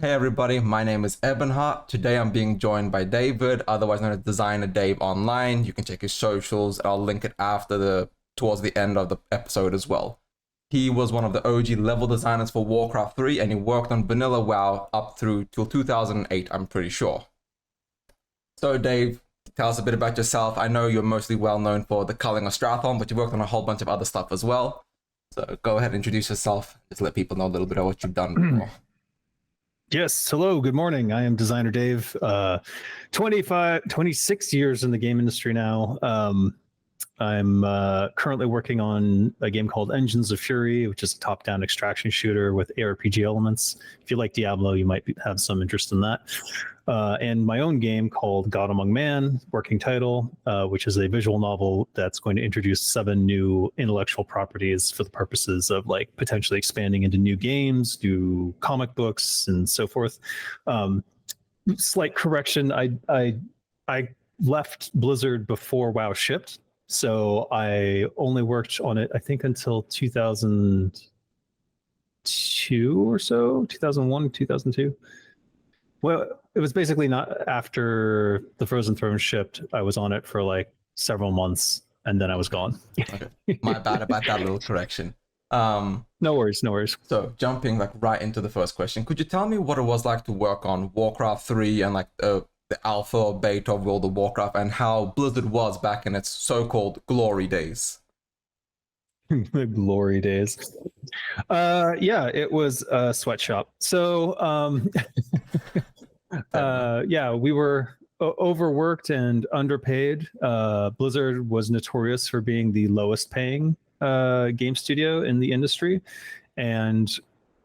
Hey everybody, my name is Ebenhart. Today I'm being joined by David, otherwise known as Designer Dave online. You can check his socials. I'll link it towards the end of the episode as well. He was one of the OG level designers for Warcraft 3 and he worked on Vanilla WoW up through till 2008, I'm pretty sure. So Dave, tell us a bit about yourself. I know you're mostly well known for the culling of Strathon, but you worked on a whole bunch of other stuff as well. So go ahead and introduce yourself. Just let people know a little bit of what you've done before. Yes, hello, good morning. I am Designer Dave. 26 years in the game industry now. I'm currently working on a game called Engines of Fury, which is a top-down extraction shooter with ARPG elements. If you like Diablo, you might have some interest in that. And my own game called God Among Man, working title, which is a visual novel that's going to introduce 7 new intellectual properties for the purposes of like potentially expanding into new games, new comic books, and so forth. Slight correction: I left Blizzard before WoW shipped. So I only worked on it, I think, until 2002 or so, 2001, 2002. Well, it was basically not after the Frozen Throne shipped. I was on it for like several months, and then I was gone. Okay. My bad about that little correction. No worries, no worries. So jumping like right into the first question, could you tell me what it was like to work on Warcraft 3 and like the alpha or beta of World of Warcraft and how Blizzard was back in its so-called glory days? The glory days. Yeah, it was a sweatshop. So yeah, we were overworked and underpaid. Blizzard was notorious for being the lowest paying game studio in the industry, and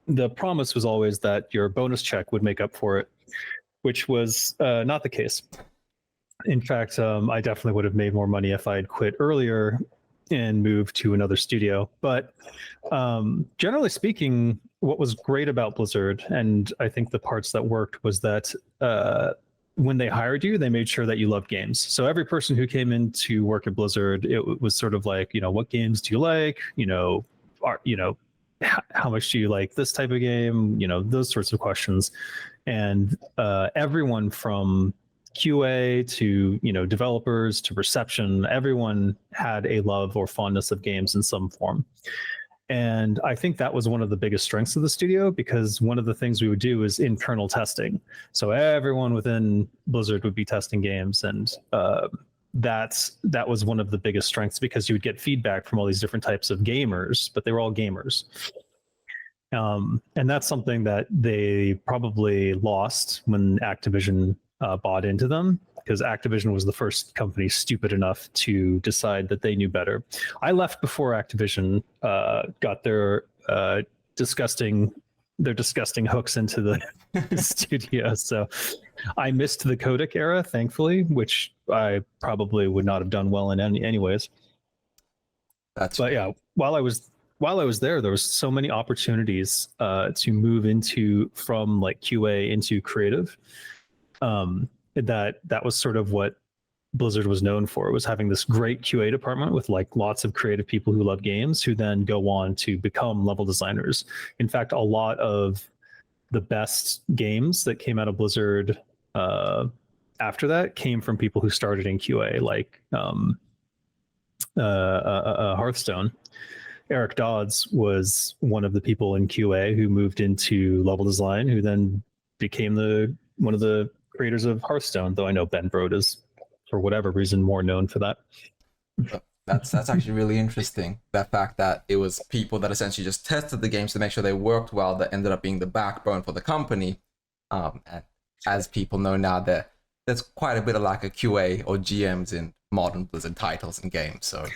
the promise was always that your bonus check would make up for it, which was not the case. In fact, I definitely would have made more money if I had quit earlier and moved to another studio. But generally speaking, what was great about Blizzard, and I think the parts that worked, was that when they hired you, they made sure that you loved games. So every person who came in to work at Blizzard, it was sort of like, what games do you like? How much do you like this type of game? Those sorts of questions. And everyone from QA to developers to reception, everyone had a love or fondness of games in some form. And I think that was one of the biggest strengths of the studio, because one of the things we would do is internal testing. So everyone within Blizzard would be testing games, and that was one of the biggest strengths, because you would get feedback from all these different types of gamers, but they were all gamers. And that's something that they probably lost when Activision bought into them, because Activision was the first company stupid enough to decide that they knew better. I left before Activision got their disgusting hooks into the studio. So I missed the Kodak era, thankfully, which I probably would not have done well in anyways. But yeah, while I was there was so many opportunities to move from like QA into creative. That was sort of what Blizzard was known for, was having this great QA department with like lots of creative people who love games, who then go on to become level designers. In fact, a lot of the best games that came out of Blizzard after that came from people who started in QA, like Hearthstone. Eric Dodds was one of the people in QA who moved into level design, who then became one of the creators of Hearthstone, though I know Ben Brode is, for whatever reason, more known for that. That's actually really interesting. That fact that it was people that essentially just tested the games to make sure they worked well that ended up being the backbone for the company. And as people know now, there's quite a bit of lack of QA or GMs in modern Blizzard titles and games. So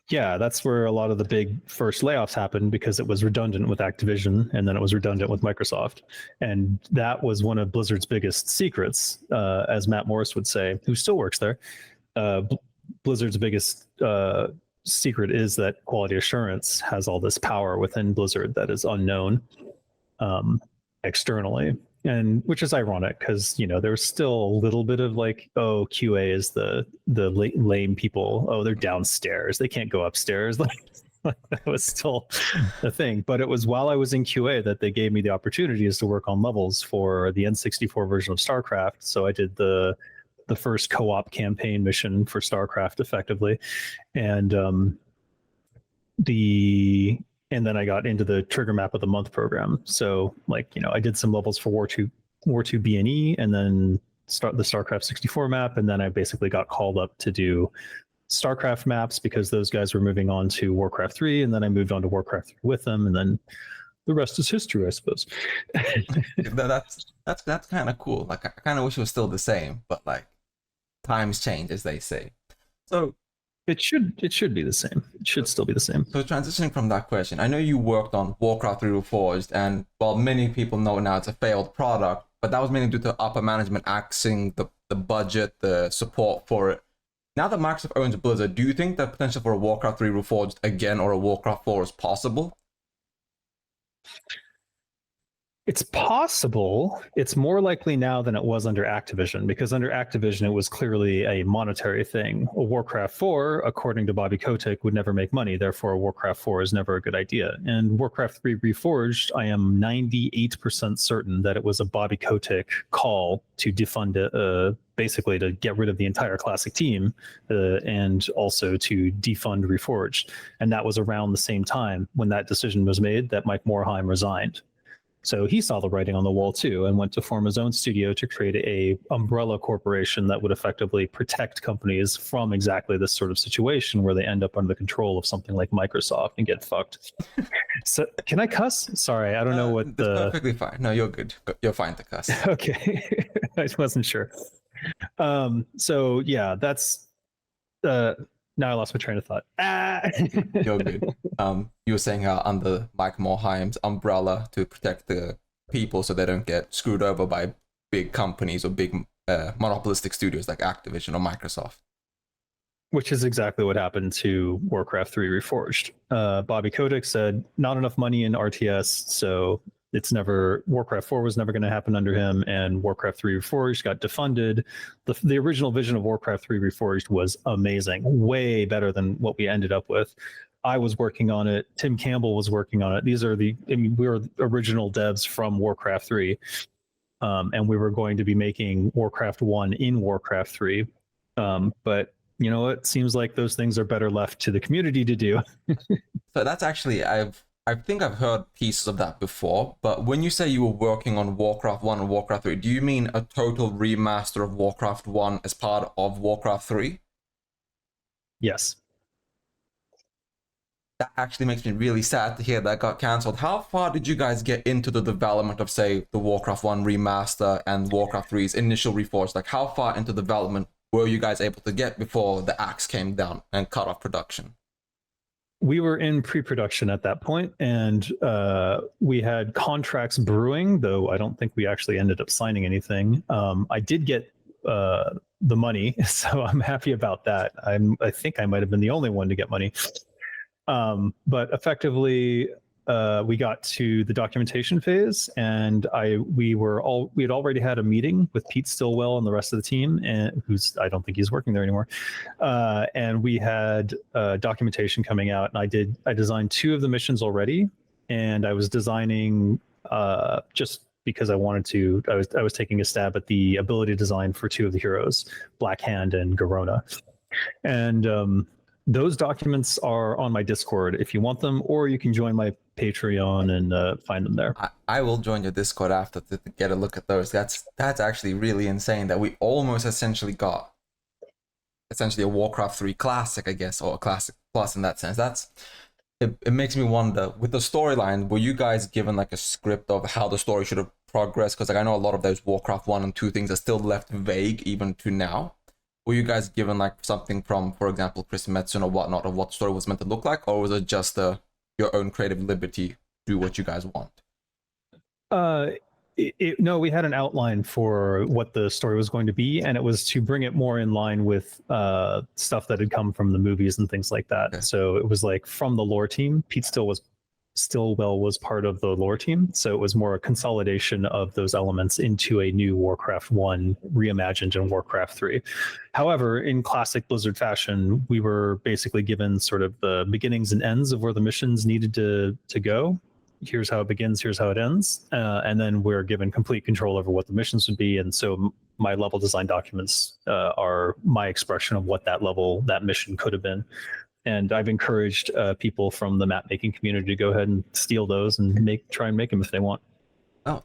yeah, that's where a lot of the big first layoffs happened, because it was redundant with Activision, and then it was redundant with Microsoft. And that was one of Blizzard's biggest secrets, as Matt Morris would say, who still works there. Blizzard's biggest secret is that quality assurance has all this power within Blizzard that is unknown externally. And which is ironic, because there's still a little bit of like, oh, QA is the lame people. Oh, they're downstairs, they can't go upstairs. Like That was still a thing. But it was while I was in QA that they gave me the opportunities to work on levels for the N64 version of StarCraft. So I did the first co-op campaign mission for StarCraft effectively, and and then I got into the Trigger Map of the Month program. So like, I did some levels for War 2 B&E, and then start the StarCraft 64 map, and then I basically got called up to do StarCraft maps because those guys were moving on to Warcraft 3, and then I moved on to Warcraft 3 with them, and then the rest is history, I suppose. That's kind of cool. Like, I kind of wish it was still the same, but like times change, as they say. So it should be the same. It should still be the same. So transitioning from that question, I know you worked on Warcraft 3 Reforged, and while many people know now it's a failed product, but that was mainly due to upper management axing the budget, the support for it. Now that Microsoft owns Blizzard, do you think the potential for a Warcraft 3 Reforged again or a Warcraft 4 is possible? It's possible. It's more likely now than it was under Activision, because under Activision, it was clearly a monetary thing. A Warcraft 4, according to Bobby Kotick, would never make money. Therefore, a Warcraft 4 is never a good idea. And Warcraft 3 Reforged, I am 98% certain that it was a Bobby Kotick call to defund it, basically to get rid of the entire classic team, and also to defund Reforged. And that was around the same time when that decision was made that Mike Morhaime resigned. So he saw the writing on the wall too, and went to form his own studio to create a umbrella corporation that would effectively protect companies from exactly this sort of situation where they end up under the control of something like Microsoft and get fucked. So can I cuss? Sorry, I don't know what that's perfectly fine. No, you're good. You're fine to cuss. Okay. I wasn't sure. So yeah, that's now I lost my train of thought. You're good. You were saying how under Mike Morheime's umbrella to protect the people so they don't get screwed over by big companies or big monopolistic studios like Activision or Microsoft. Which is exactly what happened to Warcraft 3 Reforged. Bobby Kotick said not enough money in RTS, so Warcraft 4 was never going to happen under him, and Warcraft 3 Reforged got defunded. The original vision of Warcraft 3 Reforged was amazing, way better than what we ended up with. I was working on it. Tim Campbell was working on it. We were original devs from Warcraft 3, and we were going to be making Warcraft 1 in Warcraft 3. But you know what? Seems like those things are better left to the community to do. So that's actually, I think I've heard pieces of that before, but when you say you were working on Warcraft 1 and Warcraft 3, do you mean a total remaster of Warcraft 1 as part of Warcraft 3? Yes. That actually makes me really sad to hear that got cancelled. How far did you guys get into the development of, say, the Warcraft 1 remaster and Warcraft 3's initial reforged? Like, how far into development were you guys able to get before the axe came down and cut off production? We were in pre-production at that point, and we had contracts brewing, though I don't think we actually ended up signing anything. I did get the money, so I'm happy about that. I think I might have been the only one to get money. But effectively, we got to the documentation phase, and we had already had a meeting with Pete Stillwell and the rest of the team, and I don't think he's working there anymore. And we had documentation coming out, and I designed 2 of the missions already, and I was designing just because I wanted to. I was taking a stab at the ability design for 2 of the heroes, Black Hand and Garona, and those documents are on my Discord if you want them, or you can join my Patreon and find them there. I will join your Discord after to get a look at those. That's actually really insane that we almost essentially got a Warcraft 3 classic, I guess, or a classic plus in that sense. It makes me wonder, with the storyline, were you guys given like a script of how the story should have progressed? Because like I know a lot of those Warcraft 1 and 2 things are still left vague even to now. Were you guys given like something from, for example, Chris Metzen or whatnot, of what the story was meant to look like, or was it just your own creative liberty, do what you guys want? No, we had an outline for what the story was going to be, and it was to bring it more in line with stuff that had come from the movies and things like that. Okay. So it was like from the lore team. Pete Still was Stillwell was part of the lore team, so it was more a consolidation of those elements into a new Warcraft 1 reimagined in Warcraft 3. However, in classic Blizzard fashion, we were basically given sort of the beginnings and ends of where the missions needed to go. Here's how it begins, here's how it ends, and then we're given complete control over what the missions would be. And so my level design documents are my expression of what that mission could have been. And I've encouraged people from the map making community to go ahead and steal those and try and make them if they want. Oh,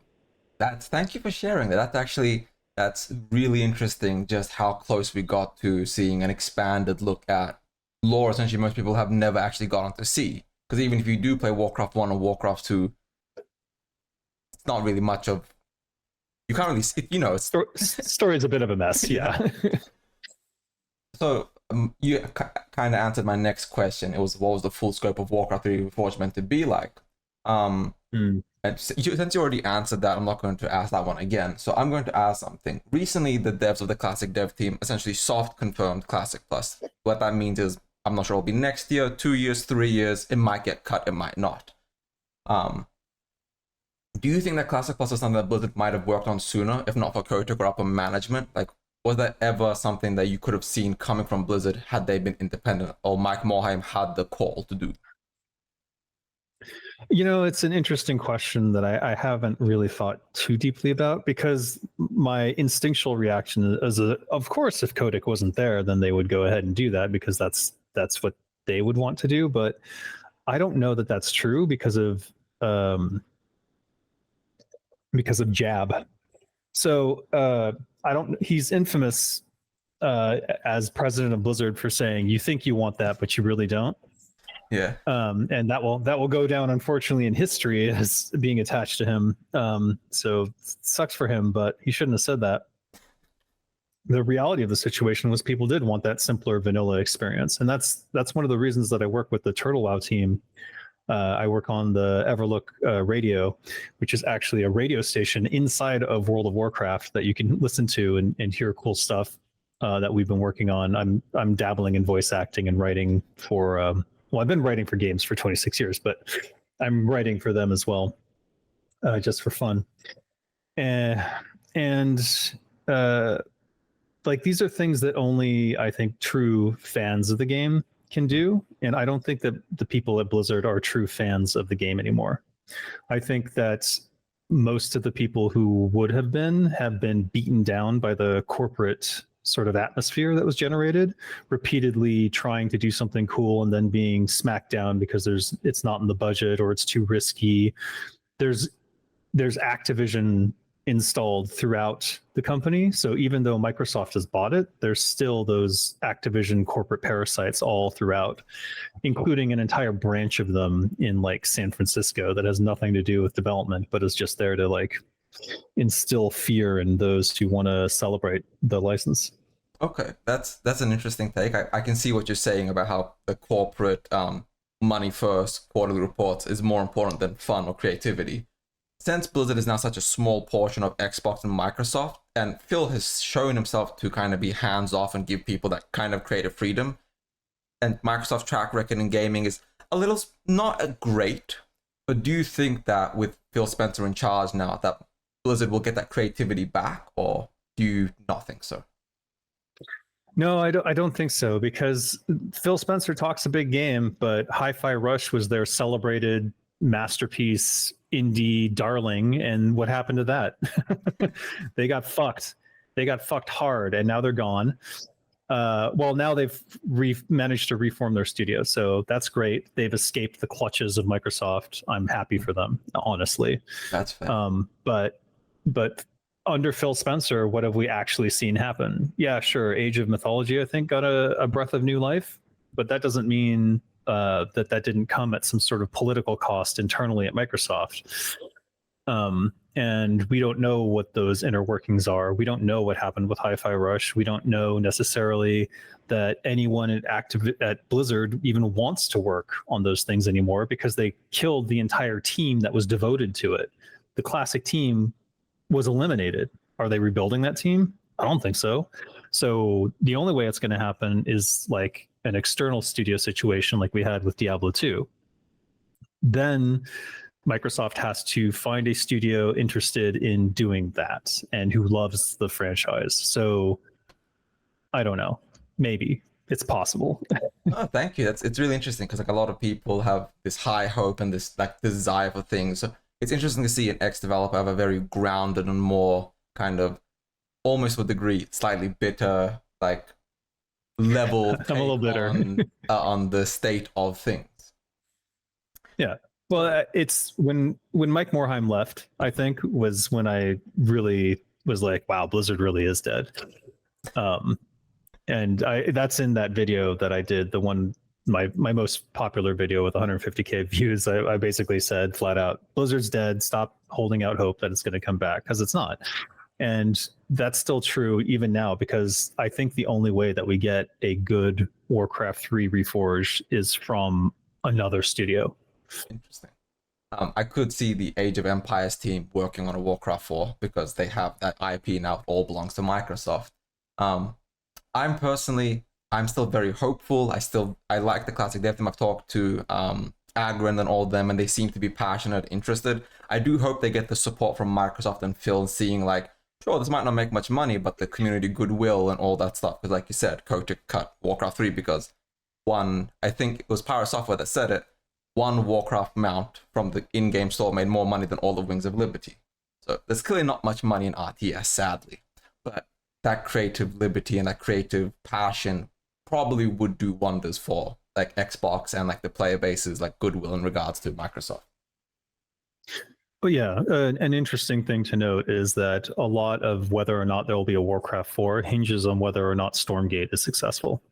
thank you for sharing that. That's really interesting. Just how close we got to seeing an expanded look at lore. Essentially, most people have never actually gotten to see. Because even if you do play Warcraft 1 or Warcraft 2, it's not really much of. You can't really, Story's a bit of a mess, yeah. So. You kind of answered my next question. It was, what was the full scope of Warcraft 3 Reforged meant to be like? And since you already answered that, I'm not going to ask that one again. So I'm going to ask something. Recently, the devs of the Classic dev team essentially soft confirmed Classic Plus. What that means is, I'm not sure it'll be next year, 2 years, 3 years. It might get cut, it might not. Do you think that Classic Plus is something that Blizzard might have worked on sooner, if not for Kotick or upper management? Like, was that ever something that you could have seen coming from Blizzard had they been independent, or Mike Morhaime had the call to do? It's an interesting question that I haven't really thought too deeply about, because my instinctual reaction is, of course, if Kotick wasn't there, then they would go ahead and do that because that's what they would want to do. But I don't know that that's true because of Jab. So he's infamous as president of Blizzard for saying, you think you want that, but you really don't. Yeah. And that will go down, unfortunately, in history as being attached to him. So it sucks for him, but he shouldn't have said that. The reality of the situation was people did want that simpler vanilla experience. And that's one of the reasons that I work with the Turtle WoW team. I work on the Everlook radio, which is actually a radio station inside of World of Warcraft that you can listen to and hear cool stuff that we've been working on. I'm dabbling in voice acting and writing for, I've been writing for games for 26 years, but I'm writing for them as well, just for fun. And like, these are things that only, I think, true fans of the game can do, and I don't think that the people at Blizzard are true fans of the game anymore. I think that most of the people who would have been beaten down by the corporate sort of atmosphere that was generated, repeatedly trying to do something cool and then being smacked down because it's not in the budget or it's too risky. There's Activision installed throughout the company. So even though Microsoft has bought it, there's still those Activision corporate parasites all throughout, including an entire branch of them in like San Francisco that has nothing to do with development, but is just there to like instill fear in those who want to celebrate the license. Okay, that's an interesting take. I can see what you're saying about how the corporate money first quarterly reports is more important than fun or creativity. Since Blizzard is now such a small portion of Xbox and Microsoft, and Phil has shown himself to kind of be hands-off and give people that kind of creative freedom, and Microsoft's track record in gaming is a little not great, but do you think that with Phil Spencer in charge now, that Blizzard will get that creativity back, or do you not think so? No, I don't think so, because Phil Spencer talks a big game, but Hi-Fi Rush was their celebrated masterpiece indie darling, and what happened to that? They got fucked hard, and now they're gone. Well, now they've managed to reform their studio, so that's great. They've escaped the clutches of Microsoft. I'm happy for them, honestly. That's fair. But under Phil Spencer, what have we actually seen happen? Yeah, sure, Age of Mythology, I think, got a breath of new life, but that doesn't mean that didn't come at some sort of political cost internally at Microsoft. And we don't know what those inner workings are. We don't know what happened with Hi-Fi Rush. We don't know necessarily that anyone at Blizzard even wants to work on those things anymore, because they killed the entire team that was devoted to it. The classic team was eliminated. Are they rebuilding that team? I don't think so. So the only way it's going to happen is like an external studio situation like we had with Diablo 2. then Microsoft has to find a studio interested in doing that and who loves the franchise. So I don't know. Maybe it's possible. Oh, thank you. It's really interesting because like a lot of people have this high hope and this like desire for things. So it's interesting to see an ex-developer have a very grounded and more kind of almost to a degree slightly bitter like level I'm a little bitter on the state of things. Yeah. Well, it's when Mike Morhaime left, I think, was when I really was like, wow, Blizzard really is dead. And that's in that video that I did, the one my most popular video with 150K views. I basically said flat out, Blizzard's dead. Stop holding out hope that it's going to come back, because it's not. And that's still true even now, because I think the only way that we get a good Warcraft 3 Reforged is from another studio. Interesting. I could see the Age of Empires team working on a Warcraft 4 because they have that IP now. It all belongs to Microsoft. I'm still very hopeful. I like the classic dev team. I've talked to Agron and all of them, and they seem to be passionate, interested. I do hope they get the support from Microsoft and Phil, seeing like, sure, this might not make much money, but the community goodwill and all that stuff. Because like you said, Kotick cut Warcraft 3 because I think it was Pirate Software that said it, one Warcraft mount from the in-game store made more money than all the Wings of Liberty. So there's clearly not much money in RTS, sadly. But that creative liberty and that creative passion probably would do wonders for like Xbox and like the player bases, like goodwill in regards to Microsoft. But yeah, an interesting thing to note is that a lot of whether or not there will be a Warcraft 4 hinges on whether or not Stormgate is successful.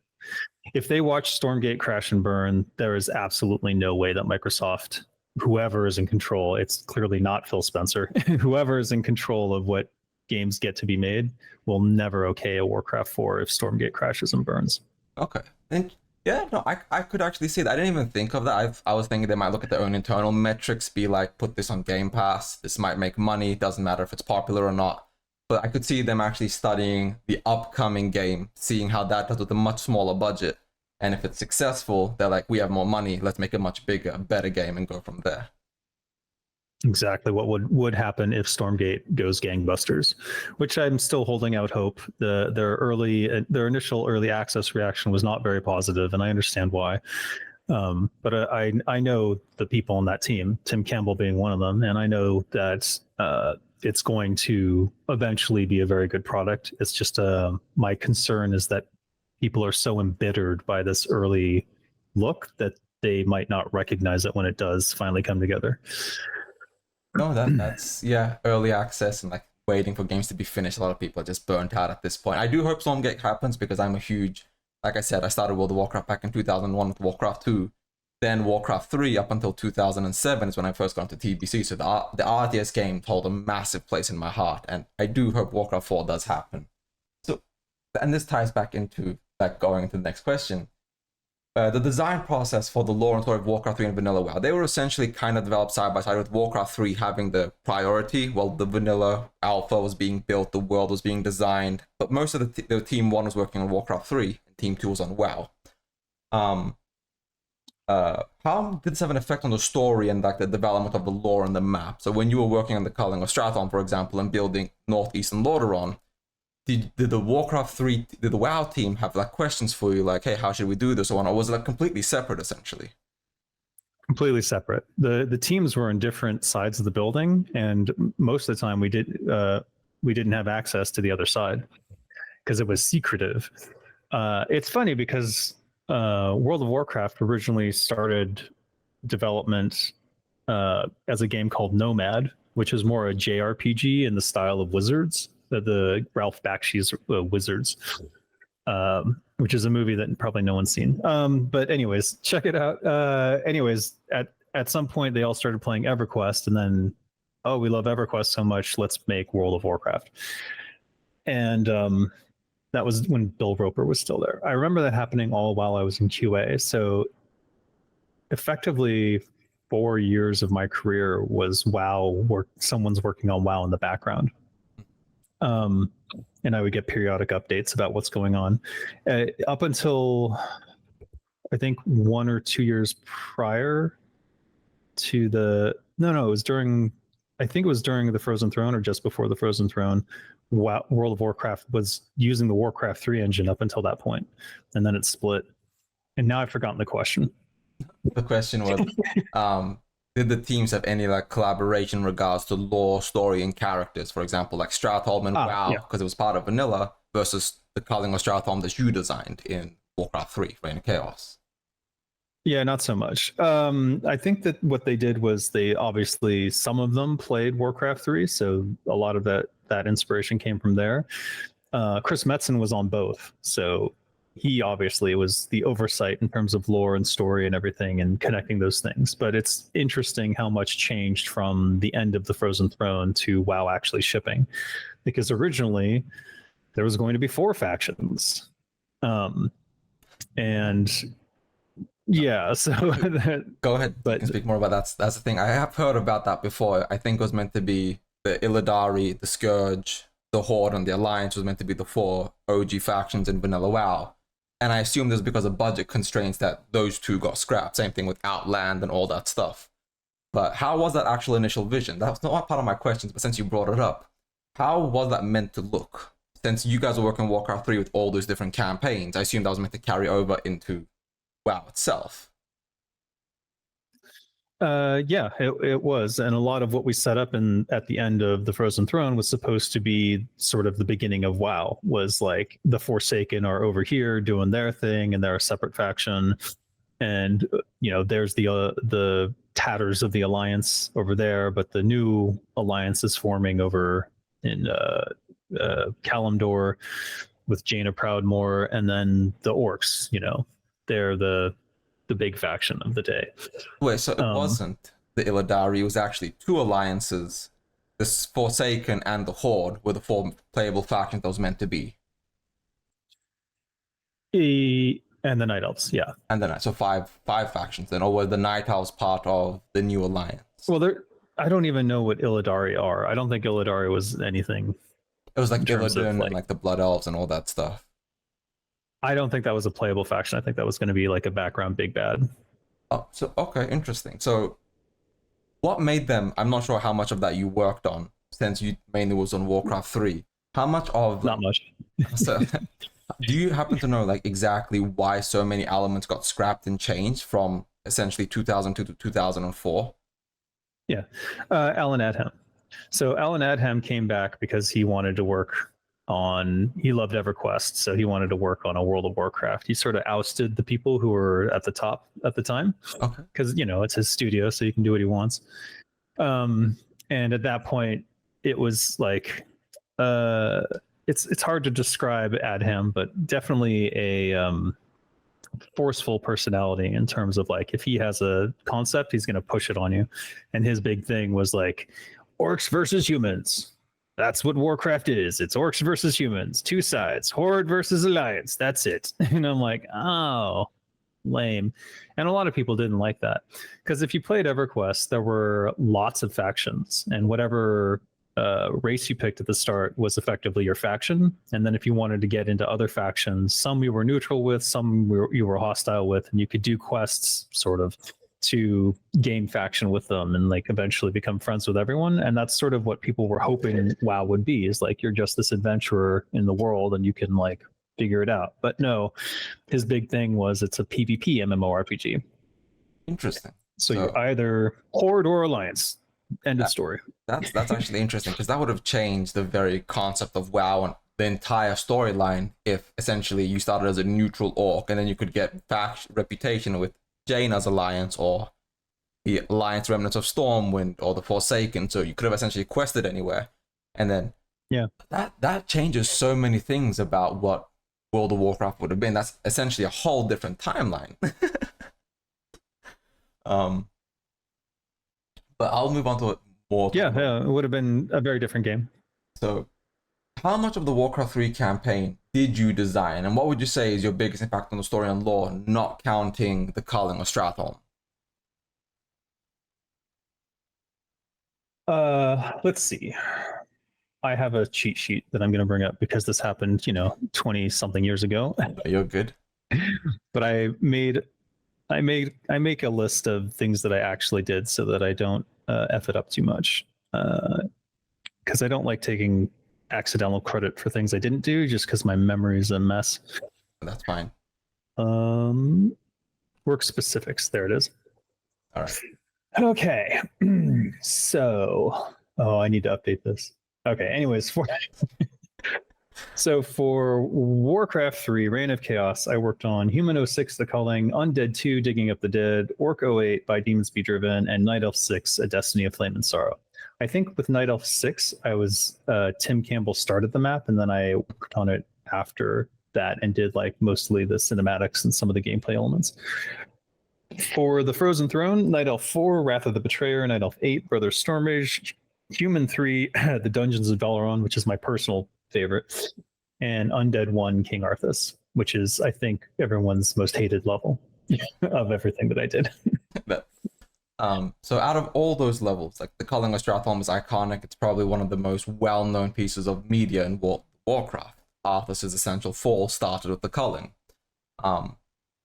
If they watch Stormgate crash and burn, there is absolutely no way that Microsoft, whoever is in control, it's clearly not Phil Spencer, whoever is in control of what games get to be made, will never okay a Warcraft 4 if Stormgate crashes and burns. Okay. And yeah, no, I could actually see that. I didn't even think of that. I was thinking they might look at their own internal metrics, be like, put this on Game Pass, this might make money, doesn't matter if it's popular or not. But I could see them actually studying the upcoming game, seeing how that does with a much smaller budget. And if it's successful, they're like, we have more money, let's make a much bigger, better game and go from there. Exactly what would happen if Stormgate goes gangbusters, which I'm still holding out hope. Their initial early access reaction was not very positive, and I understand why. But I know the people on that team, Tim Campbell being one of them, and I know that it's going to eventually be a very good product. It's just my concern is that people are so embittered by this early look that they might not recognize it when it does finally come together. No, that's yeah, early access and like waiting for games to be finished. A lot of people are just burnt out at this point. I do hope Stormgate happens because I'm a huge, like I said, I started World of Warcraft back in 2001 with Warcraft 2. Then Warcraft 3 up until 2007 is when I first got into TBC. So the RTS game hold a massive place in my heart, and I do hope Warcraft 4 does happen. So, and this ties back into like going into the next question. The design process for the lore and story of Warcraft 3 and Vanilla WoW, they were essentially kind of developed side by side, with Warcraft 3 having the priority while the Vanilla Alpha was being built, the world was being designed. But most of the Team 1 was working on Warcraft 3, and Team 2 was on WoW. How did this have an effect on the story and like the development of the lore and the map? So when you were working on the culling of Strathon, for example, and building Northeastern Lordaeron, did the WoW team have like questions for you, like, hey, how should we do this, or was it like completely separate essentially? Completely separate. The teams were on different sides of the building, and most of the time we didn't have access to the other side because it was secretive. It's funny because World of Warcraft originally started development as a game called Nomad, which is more a JRPG in the style of Wizards, the Ralph Bakshi's Wizards, which is a movie that probably no one's seen. But anyways, check it out. At some point they all started playing EverQuest, and then, oh, we love EverQuest so much, let's make World of Warcraft. And that was when Bill Roper was still there. I remember that happening all while I was in QA. So effectively 4 years of my career was WoW, someone's working on WoW in the background. And I would get periodic updates about what's going on. Up until I think 1 or 2 years prior, to the no, it was during, I think it was during the Frozen Throne or just before the Frozen Throne. World of Warcraft was using the Warcraft 3 engine up until that point, and then it split. And now I've forgotten the question. The question was, did the teams have any like collaboration in regards to lore, story, and characters? For example, like Stratholme and WoW, because it was part of vanilla, versus the culling of Stratholme that you designed in Warcraft 3, Reign of Chaos. Yeah, not so much. I think that what they did was they obviously, some of them played Warcraft 3, so a lot of that inspiration came from there. Chris Metzen was on both, so he obviously was the oversight in terms of lore and story and everything and connecting those things. But it's interesting how much changed from the end of the Frozen Throne to WoW actually shipping, because originally there was going to be 4 factions. And yeah, so go ahead, but you can speak more about that. That's the thing. I have heard about that before. I think it was meant to be the Illidari, the Scourge, the Horde, and the Alliance was meant to be the 4 OG factions in vanilla WoW. And I assume this because of budget constraints that those 2 got scrapped. Same thing with Outland and all that stuff. But how was that actual initial vision? That was not part of my questions, but since you brought it up, how was that meant to look? Since you guys are working on Warcraft 3 with all those different campaigns, I assume that was meant to carry over into WoW itself. Yeah, it was, and a lot of what we set up at the end of the Frozen Throne was supposed to be sort of the beginning of WoW. Was like the Forsaken are over here doing their thing, and they're a separate faction, and there's the tatters of the Alliance over there, but the new Alliance is forming over in Kalimdor with Jaina Proudmoore, and then the Orcs. They're the big faction of the day. Wait, so it wasn't the Illidari, it was actually 2 alliances. The Forsaken and the Horde were the 4 playable factions that was meant to be. And the Night Elves, yeah. And then so five factions then, or were the Night Elves part of the new alliance? Well, I don't even know what Illidari are. I don't think Illidari was anything. It was like Illidan and like the Blood Elves and all that stuff. I don't think that was a playable faction. I think that was going to be like a background big bad. Oh, so okay, interesting. So what made them, I'm not sure how much of that you worked on, since you mainly was on Warcraft 3. How much of... Not much. So, do you happen to know like exactly why so many elements got scrapped and changed from essentially 2002 to 2004? Yeah, Alan Adham. So Alan Adham came back because he wanted to work on, he loved EverQuest, so he wanted to work on a World of Warcraft. He sort of ousted the people who were at the top at the time, okay, because it's his studio, so he can do what he wants. And at that point, it was like, it's hard to describe Adham, but definitely a forceful personality in terms of like, if he has a concept, he's going to push it on you. And his big thing was like, orcs versus humans. That's what Warcraft is. It's orcs versus humans, 2 sides, Horde versus Alliance. That's it. And I'm like, oh, lame. And a lot of people didn't like that, because if you played EverQuest, there were lots of factions, and whatever race you picked at the start was effectively your faction. And then if you wanted to get into other factions, some you were neutral with, some you were hostile with, and you could do quests sort of to gain faction with them and like eventually become friends with everyone. And that's sort of what people were hoping WoW would be, is like, you're just this adventurer in the world and you can like figure it out. But no, his big thing was it's a PvP MMORPG. Interesting. So you're either Horde or Alliance. End of story. That's actually interesting, because that would have changed the very concept of WoW and the entire storyline if essentially you started as a neutral orc and then you could get reputation with Jaina's Alliance or the Alliance Remnants of Stormwind or the Forsaken, so you could have essentially quested anywhere. And then that changes so many things about what World of Warcraft would have been. That's essentially a whole different timeline. But I'll move on to it more. Yeah, it would have been a very different game. So how much of the Warcraft 3 campaign did you design, and what would you say is your biggest impact on the story and lore, not counting the culling of Stratholme? Let's see. I have a cheat sheet that I'm going to bring up because this happened, 20 something years ago. You're good. But I made I make a list of things that I actually did so that I don't F it up too much. Because I don't like taking accidental credit for things I didn't do just because my memory is a mess. That's fine. Work specifics. There it is. All right. Okay. So, I need to update this. Okay. Anyways, for Warcraft 3, Reign of Chaos, I worked on Human 06, The Culling, Undead 2, Digging Up the Dead, Orc 08, By Demons Be Driven, and Night Elf 6, A Destiny of Flame and Sorrow. I think with Night Elf 6, I was Tim Campbell started the map, and then I worked on it after that and did like mostly the cinematics and some of the gameplay elements. For the Frozen Throne, Night Elf 4, Wrath of the Betrayer, Night Elf 8, Brother Stormrage, Human 3, The Dungeons of Dalaran, which is my personal favorite, and Undead 1, King Arthas, which is, I think, everyone's most hated level of everything that I did. So out of all those levels, like the Culling of Stratholme is iconic. It's probably one of the most well-known pieces of media in Warcraft. Arthas' essential fall started with the Culling.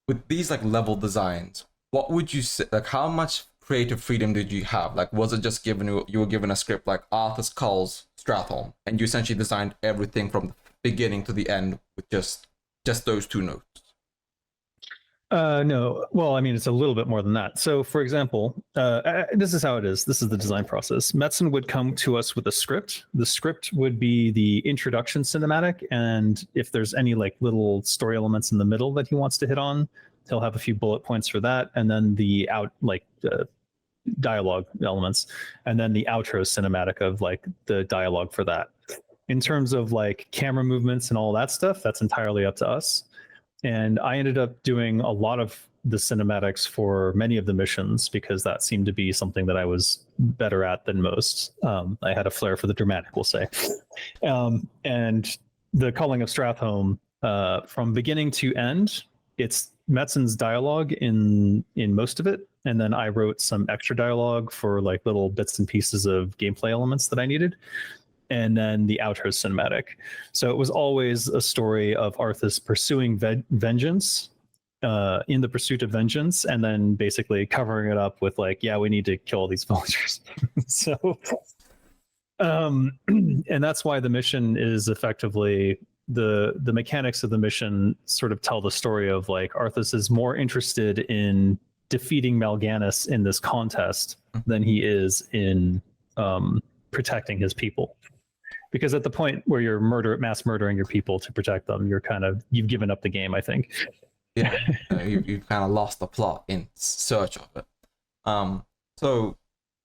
With these like level designs, what would you say, like how much creative freedom did you have? Like, was it just given you were given a script like Arthas culls Stratholme, and you essentially designed everything from the beginning to the end with just those two notes? No. Well, I mean, it's a little bit more than that. So, for example, this is how it is. This is the design process. Metzen would come to us with a script. The script would be the introduction cinematic, and if there's any like little story elements in the middle that he wants to hit on, he'll have a few bullet points for that, and then the dialogue elements, and then the outro cinematic of like the dialogue for that. In terms of like camera movements and all that stuff, that's entirely up to us. And I ended up doing a lot of the cinematics for many of the missions because that seemed to be something that I was better at than most. I had a flair for the dramatic, we'll say. And the Culling of Stratholme, from beginning to end, it's Metzen's dialogue in most of it. And then I wrote some extra dialogue for like little bits and pieces of gameplay elements that I needed. And then the outro cinematic. So it was always a story of Arthas pursuing vengeance, in the pursuit of vengeance, and then basically covering it up with like, yeah, we need to kill all these villagers. So, and that's why the mission is effectively the mechanics of the mission sort of tell the story of like Arthas is more interested in defeating Mal'Ganis in this contest than he is in protecting his people. Because at the point where you're mass murdering your people to protect them, you've given up the game, I think. Yeah, you've kind of lost the plot in search of it. So,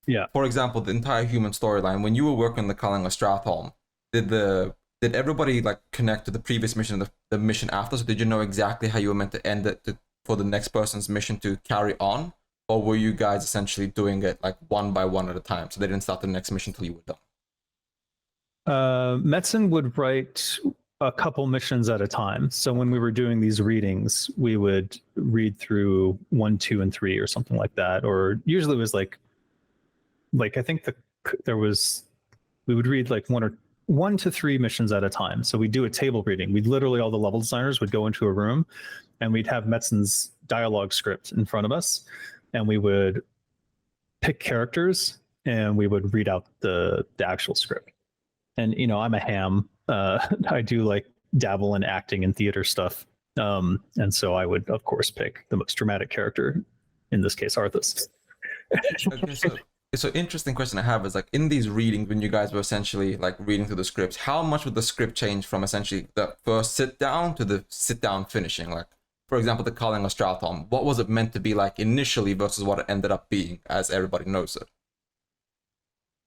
yeah. For example, the entire human storyline, when you were working the Culling of Stratholme, did everybody like connect to the previous mission, the mission after? So did you know exactly how you were meant to end it for the next person's mission to carry on? Or were you guys essentially doing it like one by one at a time, so they didn't start the next mission till you were done? Metzen would write a couple missions at a time. So when we were doing these readings, we would read through 1, 2, and 3 or something like that. Or usually it was like I think we would read like 1 to 3 missions at a time. So we'd do a table reading. We'd literally, all the level designers would go into a room and we'd have Metzen's dialogue script in front of us. And we would pick characters and we would read out the actual script. And, I'm a ham. I do like dabble in acting and theater stuff. And so I would, of course, pick the most dramatic character, in this case, Arthas. Okay, so interesting question I have is like in these readings, when you guys were essentially like reading through the scripts, how much would the script change from essentially the first sit down to the sit down finishing? Like, for example, the Culling of Stratholme, what was it meant to be like initially versus what it ended up being as everybody knows it?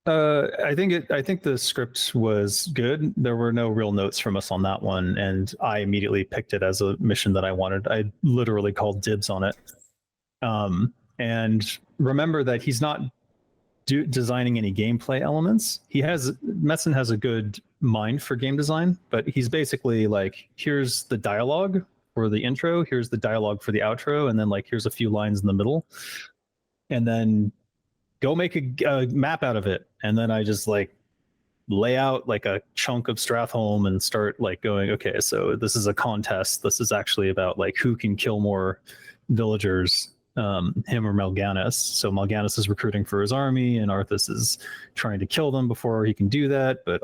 I think the script was good. There were no real notes from us on that one, and I immediately picked it as a mission that I wanted. I literally called dibs on it. And remember that he's not designing any gameplay elements. Metzen has a good mind for game design, but he's basically like, here's the dialogue for the intro, here's the dialogue for the outro, and then like here's a few lines in the middle, and then go make a map out of it. And then I just like lay out like a chunk of Stratholme and start like going, okay, so this is a contest. This is actually about like who can kill more villagers him or Mal'Ganis. So Mal'Ganis is recruiting for his army, and Arthas is trying to kill them before he can do that. But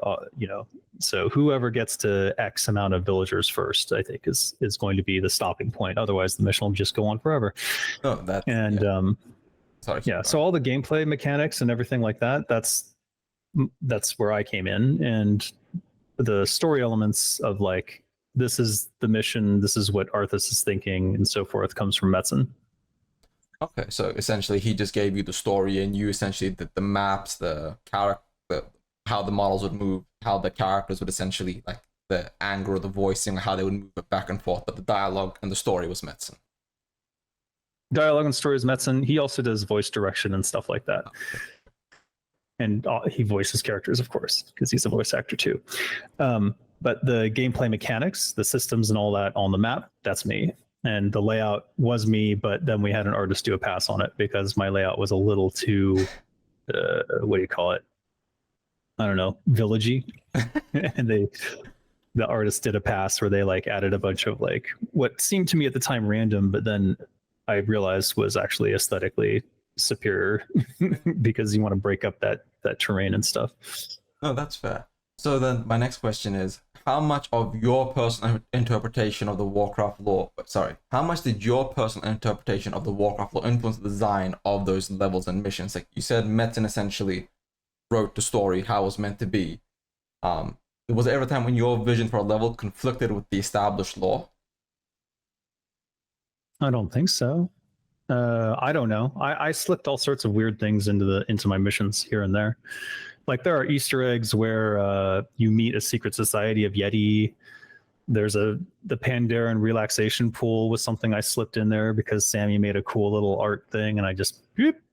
so whoever gets to X amount of villagers first, I think, is going to be the stopping point. Otherwise, the mission will just go on forever. Oh, that and yeah. Sorry. So all the gameplay mechanics and everything like that, that's where I came in, and the story elements of like, this is the mission, this is what Arthas is thinking, and so forth, comes from Metzen. Okay, so essentially he just gave you the story, and you essentially did the maps, the character, how the models would move, how the characters would essentially, like the anger or the voicing, how they would move it back and forth, but the dialogue and the story was Metzen. Dialogue and story is Metzen. He also does voice direction and stuff like that. Okay. And he voices characters, of course, because he's a voice actor too. But the gameplay mechanics, the systems and all that on the map, that's me. And the layout was me, but then we had an artist do a pass on it because my layout was a little too, what do you call it? I don't know, villagey. And the artist did a pass where they like added a bunch of like what seemed to me at the time random, but then I realized was actually aesthetically superior because you want to break up that terrain and stuff. Oh, that's fair. So then my next question is, how much of your personal interpretation of the Warcraft lore, how much did your personal interpretation of the Warcraft lore influence the design of those levels and missions? Like you said, Metzen essentially wrote the story, how it was meant to be. Was there ever a time when your vision for a level conflicted with the established lore? I don't think so. I don't know. I slipped all sorts of weird things into my missions here and there. Like there are Easter eggs where you meet a secret society of Yeti. There's the Pandaren relaxation pool was something I slipped in there because Sammy made a cool little art thing, and I just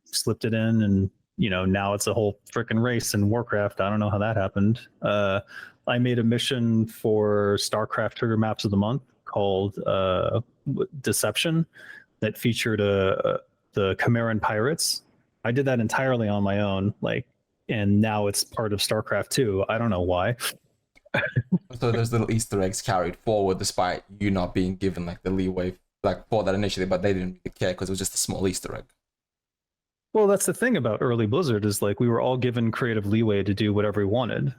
slipped it in, and now it's a whole freaking race in Warcraft. I don't know how that happened. I made a mission for StarCraft Trigger Maps of the Month called Deception that featured the Chimeran pirates. I did that entirely on my own, and now it's part of StarCraft 2. I don't know why. So there's little Easter eggs carried forward despite you not being given like the leeway for that initially, but they didn't really care because it was just a small Easter egg. Well, that's the thing about early Blizzard is like we were all given creative leeway to do whatever we wanted.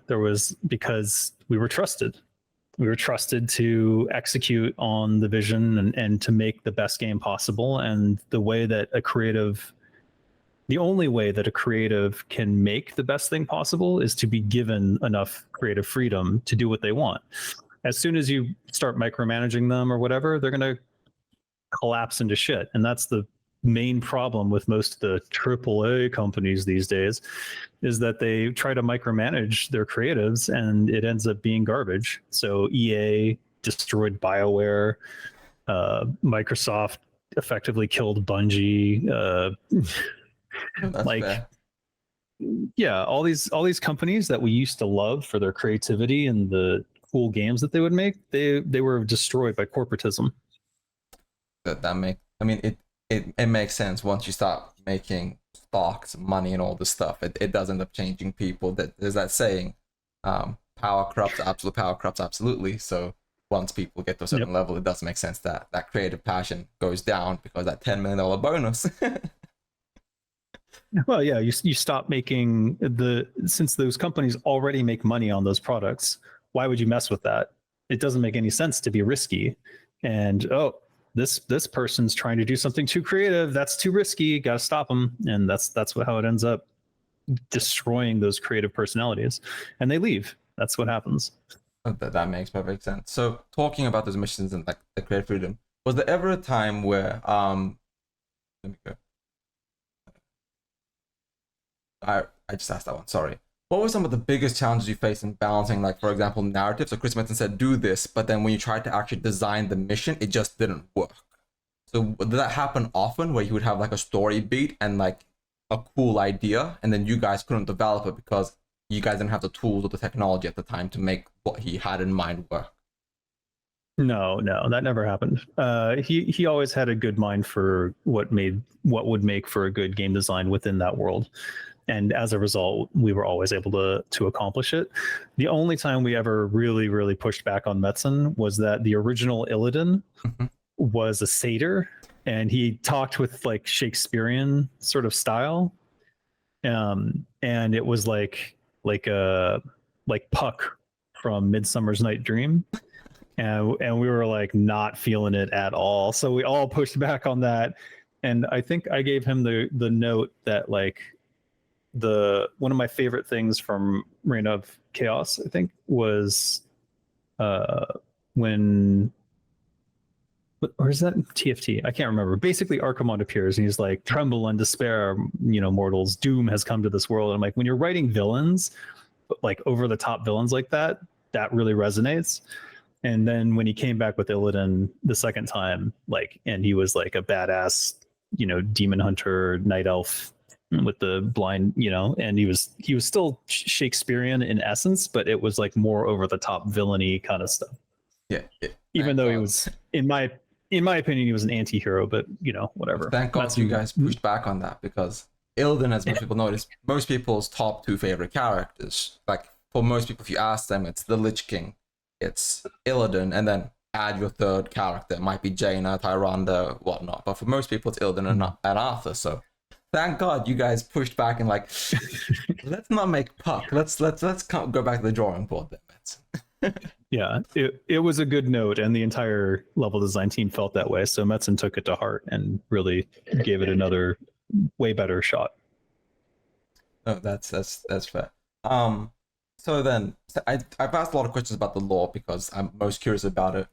Because we were trusted. We were trusted to execute on the vision and to make the best game possible. And the only way that a creative can make the best thing possible is to be given enough creative freedom to do what they want. As soon as you start micromanaging them or whatever, they're going to collapse into shit. And that's the main problem with most of the AAA companies these days, is that they try to micromanage their creatives and it ends up being garbage. So EA destroyed BioWare, Microsoft effectively killed Bungie. That's fair. Yeah, all these companies that we used to love for their creativity and the cool games that they would make, they were destroyed by corporatism. It makes sense once you start making stocks, money, and all this stuff. It does end up changing people. There's that saying, power corrupts, absolute power corrupts absolutely. So once people get to a certain level, it does make sense that creative passion goes down because that $10 million bonus. Well, yeah, you stop making since those companies already make money on those products, why would you mess with that? It doesn't make any sense to be risky. And this person's trying to do something too creative, that's too risky, got to stop them. And that's how it ends up destroying those creative personalities, and they leave. That's what happens. That makes perfect sense. So talking about those missions and like the creative freedom, was there ever a time where let me go. I just asked that one, sorry. What were some of the biggest challenges you faced in balancing, like, for example, narratives? So Chris Metzen said, do this, but then when you tried to actually design the mission, it just didn't work. So did that happen often, where you would have like a story beat and like a cool idea, and then you guys couldn't develop it because you guys didn't have the tools or the technology at the time to make what he had in mind work? No, that never happened. He always had a good mind for what would make for a good game design within that world. And as a result, we were always able to accomplish it. The only time we ever really, really pushed back on Metzen was that the original Illidan was a satyr, and he talked with like Shakespearean sort of style, and it was like Puck from Midsummer's Night Dream, and we were like not feeling it at all. So we all pushed back on that, and I think I gave him the note that like one of my favorite things from Reign of Chaos, I think, was when, or is that TFT? I can't remember. Basically, Archimonde appears and he's like, "Tremble and despair, mortals. Doom has come to this world." And I'm like, when you're writing villains, like over the top villains like that, that really resonates. And then when he came back with Illidan the second time, like, and he was like a badass, demon hunter, night elf with the blind, and he was still Shakespearean in essence, but it was like more over the top villainy kind of stuff. Yeah. Even though he was, in my opinion, he was an anti-hero, but whatever. Thank God you guys pushed back on that, because Illidan, as most people know, is most people's top 2 favorite characters. Like, for most people, if you ask them, it's the Lich King, it's Illidan, and then add your third character. It might be Jaina, Tyrande, whatnot. But for most people, it's Illidan and Arthur. So thank God you guys pushed back and like, let's not make Puck. Let's go back to the drawing board then. Yeah, it was a good note, and the entire level design team felt that way. So Metzen took it to heart and really gave it another way better shot. No, that's fair. So then I've asked a lot of questions about the lore because I'm most curious about it.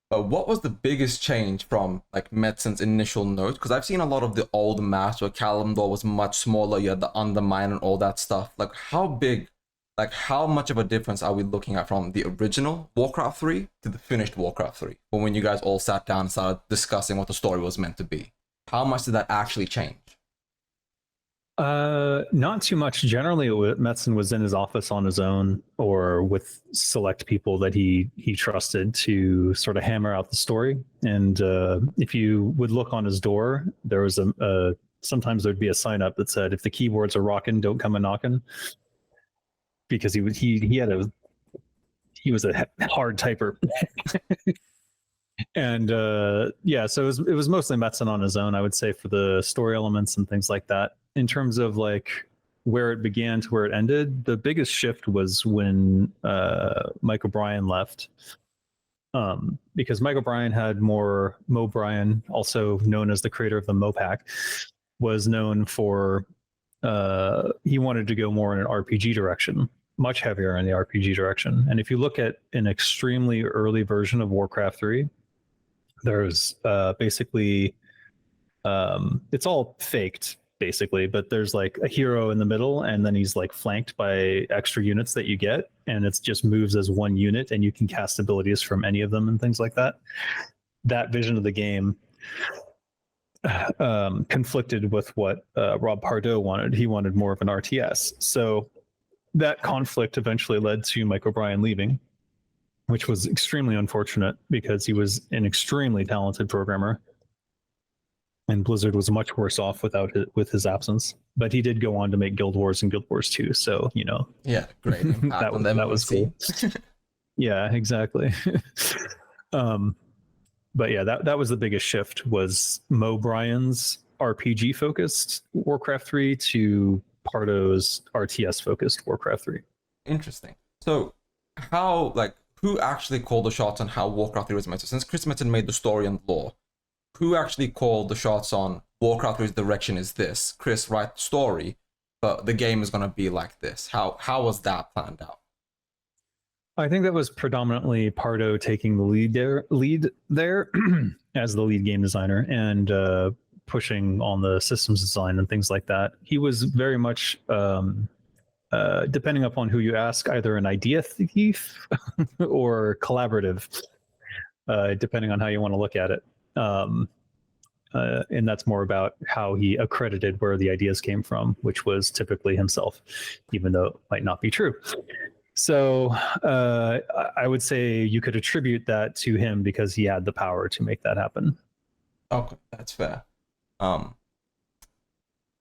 But what was the biggest change from like Metzen's initial note? Because I've seen a lot of the old maps where Kalimdor was much smaller, you had the Undermine and all that stuff. Like how big, like how much of a difference are we looking at from the original Warcraft 3 to the finished Warcraft 3? Or when you guys all sat down and started discussing what the story was meant to be? How much did that actually change? Not too much. Generally, Metzen was in his office on his own or with select people that he trusted to sort of hammer out the story. And if you would look on his door, there was sometimes there'd be a sign up that said, "If the keyboards are rocking, don't come a knocking," because he was a hard typer. And so it was mostly Metzen on his own, I would say, for the story elements and things like that. In terms of like where it began to where it ended, the biggest shift was when Mike O'Brien left, because Mike O'Brien had more. Mo O'Brien, also known as the creator of the Mopac, was known for he wanted to go more in an RPG direction, much heavier in the RPG direction. And if you look at an extremely early version of Warcraft 3, there's basically it's all faked basically, but there's like a hero in the middle, and then he's like flanked by extra units that you get, and it just moves as one unit, and you can cast abilities from any of them and things like that. That vision of the game conflicted with what Rob Pardo wanted. He wanted more of an RTS. So that conflict eventually led to Mike O'Brien leaving, which was extremely unfortunate because he was an extremely talented programmer. And Blizzard was much worse off with his absence. But he did go on to make Guild Wars and Guild Wars 2. So, Yeah, great impact on them. That was cool. Yeah, exactly. But yeah, that was the biggest shift, was Mo Bryan's RPG focused Warcraft 3 to Pardo's RTS focused Warcraft 3. Interesting. So who actually called the shots on how Warcraft 3 was meant to? Since Chris Metzen made the story and lore, who actually called the shots on Warcraft 3's direction is this? Chris, write the story, but the game is going to be like this. How was that planned out? I think that was predominantly Pardo taking the lead there as the lead game designer and pushing on the systems design and things like that. He was very much, depending upon who you ask, either an idea thief or collaborative, depending on how you want to look at it. And that's more about how he accredited where the ideas came from, which was typically himself, even though it might not be true. So I would say you could attribute that to him because he had the power to make that happen. Okay, that's fair.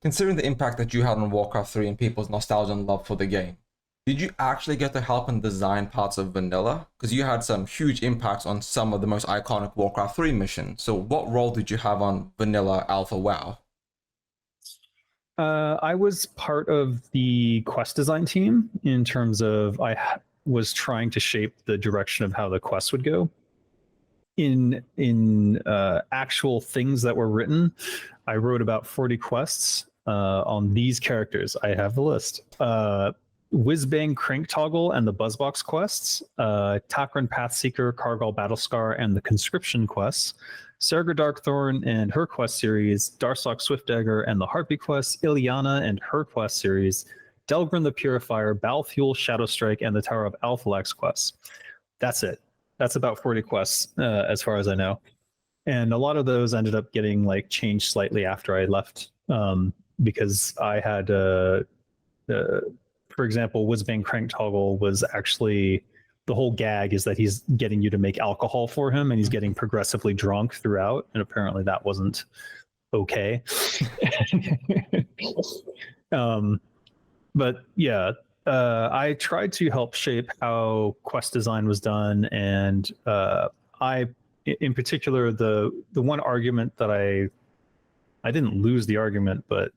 Considering the impact that you had on Warcraft 3 and people's nostalgia and love for the game, Did you actually get to help and design parts of vanilla? Because you had some huge impacts on some of the most iconic Warcraft 3 missions. So what role did you have on vanilla alpha WoW? I was part of the quest design team in terms of was trying to shape the direction of how the quest would go. In actual things that were written, I wrote about 40 quests on these characters. I have the list. Whizbang Crank Toggle and the Buzzbox quests, Takran Pathseeker, Kargal Battlescar, and the Conscription quests, Serga Darkthorn and her quest series, Darsock Swiftdagger and the Heartbeat quest, Ilyana and her quest series, Delgrin the Purifier, Balfuel, Shadowstrike, and the Tower of Alphalax quests. That's it. That's about 40 quests as far as I know. And a lot of those ended up getting like changed slightly after I left because I had for example, Whizbang Crank Toggle was actually, the whole gag is that he's getting you to make alcohol for him and he's getting progressively drunk throughout. And apparently that wasn't okay. But yeah, I tried to help shape how quest design was done. And in particular, the one argument that I didn't lose the argument, but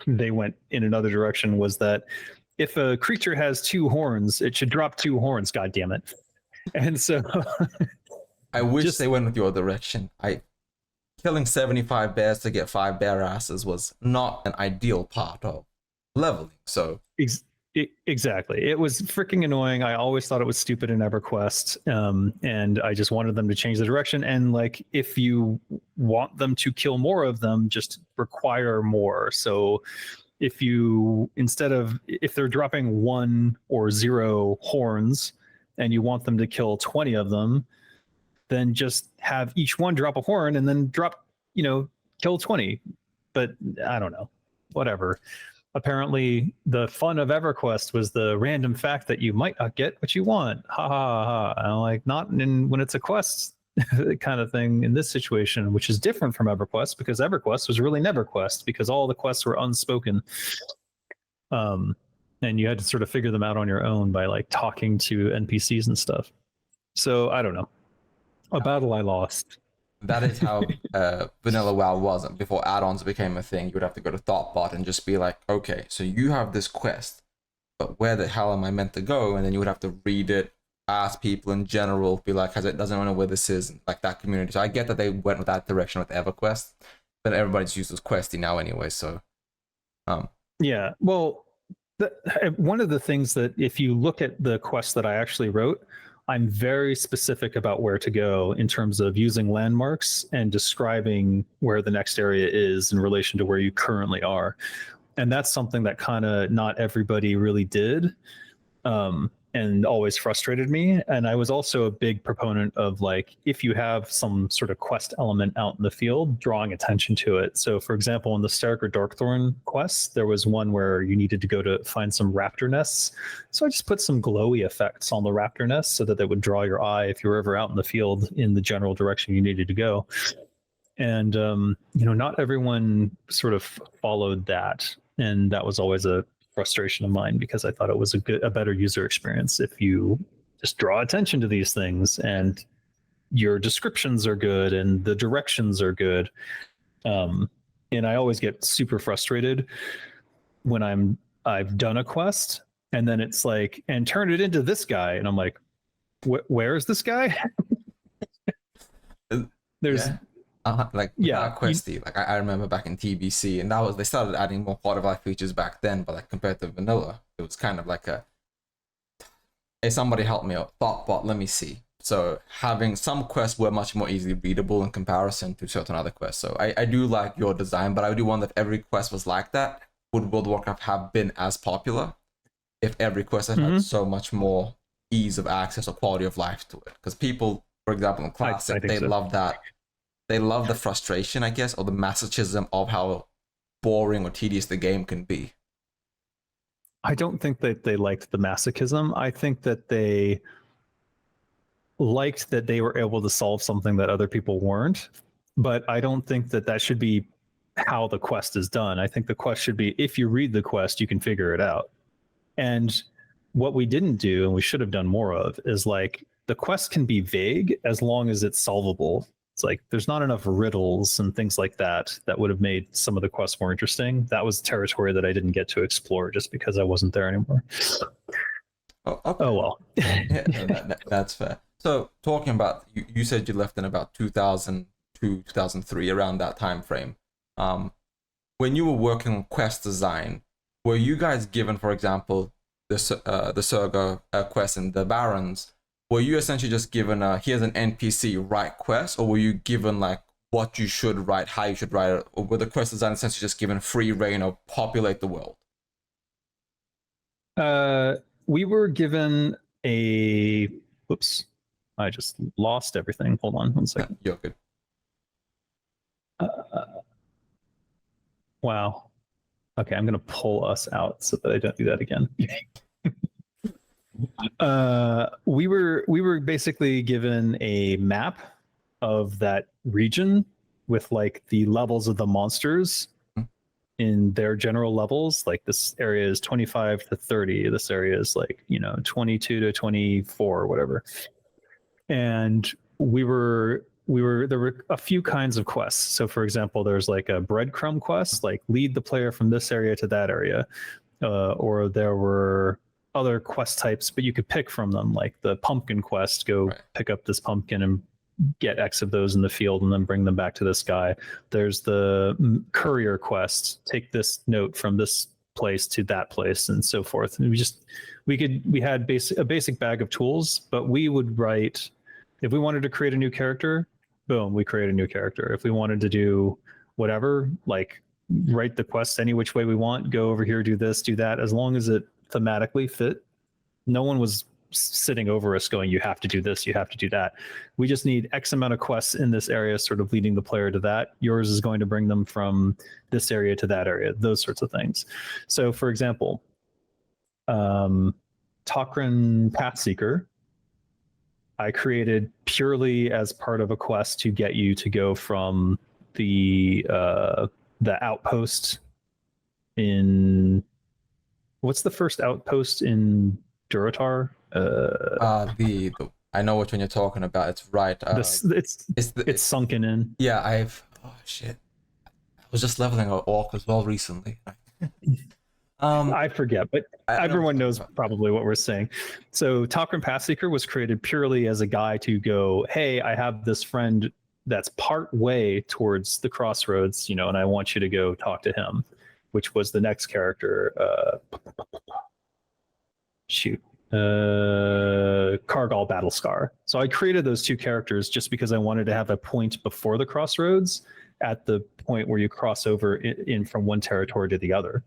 they went in another direction, was that if a creature has 2 horns, it should drop 2 horns, God damn it. And so I wish they went with your direction. Killing 75 bears to get 5 bear asses was not an ideal part of leveling. So exactly, it was freaking annoying. I always thought it was stupid in EverQuest, and I just wanted them to change the direction. And like, if you want them to kill more of them, just require more. So if they're dropping 1 or 0 horns and you want them to kill 20 of them, then just have each one drop a horn and then kill 20. But I don't know, whatever. Apparently the fun of EverQuest was the random fact that you might not get what you want. Ha ha ha. And I'm like, not when it's a quest kind of thing in this situation, which is different from EverQuest, because EverQuest was really NeverQuest because all the quests were unspoken. And you had to sort of figure them out on your own by like talking to NPCs and stuff. So I don't know. A battle I lost. That is how vanilla WoW was. Before add-ons became a thing, you would have to go to Thoughtbot and just be like, okay, so you have this quest, but where the hell am I meant to go? And then you would have to read it, ask people in general, be like, doesn't know where this is, like that community. So I get that they went with that direction with EverQuest, but everybody's used as Questy now anyway, so. Yeah, well, one of the things that if you look at the quest that I actually wrote, I'm very specific about where to go in terms of using landmarks and describing where the next area is in relation to where you currently are. And that's something that kind of not everybody really did, and always frustrated me. And I was also a big proponent of, like, if you have some sort of quest element out in the field, drawing attention to it. So for example, in the Starker Darkthorn quest, there was one where you needed to go to find some raptor nests. So I just put some glowy effects on the raptor nests so that they would draw your eye if you were ever out in the field in the general direction you needed to go. And not everyone sort of followed that. And that was always a frustration of mine, because I thought it was a better user experience if you just draw attention to these things and your descriptions are good and the directions are good. And I always get super frustrated when I've done a quest and then it's like, and turn it into this guy, and I'm like, where is this guy? There's Questy. I remember back in TBC, and they started adding more quality of life features back then, but like compared to vanilla, it was kind of like hey, somebody help me out, Thoughtbot, let me see. So having some quests were much more easily readable in comparison to certain other quests. So I do like your design, but I do wonder if every quest was like that, would World of Warcraft have been as popular if every quest had so much more ease of access or quality of life to it? Because people, for example, in Classic, they love that. They love the frustration, I guess, or the masochism of how boring or tedious the game can be. I don't think that they liked the masochism. I think that they liked that they were able to solve something that other people weren't. But I don't think that should be how the quest is done. I think the quest should be, if you read the quest, you can figure it out. And what we didn't do, and we should have done more of, is like the quest can be vague as long as it's solvable. It's like there's not enough riddles and things like that that would have made some of the quests more interesting. That was territory that I didn't get to explore just because I wasn't there anymore. Oh, okay. Oh well. Yeah, no, that's fair. So talking about, you said you left in about 2002, 2003, around that time frame. When you were working on quest design, were you guys given, for example, the Surga quest and the Barons? Were you essentially just given here's an NPC, write quest, or were you given like what you should write, how you should write it, or were the quest design essentially just given free reign of populate the world? We were given a. Whoops, I just lost everything. Hold on 1 second. You're good. Wow. Okay, I'm gonna pull us out so that I don't do that again. We were basically given a map of that region with like the levels of the monsters in their general levels. Like this area is 25 to 30. This area is like 22 to 24 or whatever. And there were a few kinds of quests. So for example, there's like a breadcrumb quest, like lead the player from this area to that area, or there were other quest types, but you could pick from them, like the pumpkin quest, go pick up this pumpkin and get X of those in the field and then bring them back to this guy. There's the courier quest, take this note from this place to that place and so forth. And we had a basic bag of tools, but we would write, if we wanted to create a new character, boom, we create a new character. If we wanted to do whatever, like write the quest any which way we want, go over here, do this, do that, as long as it thematically fit. No one was sitting over us going, you have to do this, you have to do that. We just need X amount of quests in this area, sort of leading the player to that. Yours is going to bring them from this area to that area, those sorts of things. So for example, Tok'ran Pathseeker, I created purely as part of a quest to get you to go from the outpost in, what's the first outpost in Durotar? I know which one you're talking about. It's right. It's sunken in. Yeah, oh shit. I was just leveling an orc as well recently. I forget, but everyone knows probably what we're saying. So Tok'ran Pathseeker was created purely as a guy to go, hey, I have this friend that's part way towards the crossroads, and I want you to go talk to him, which was the next character. Kargal Battlescar. So I created those two characters just because I wanted to have a point before the crossroads at the point where you cross over in from one territory to the other.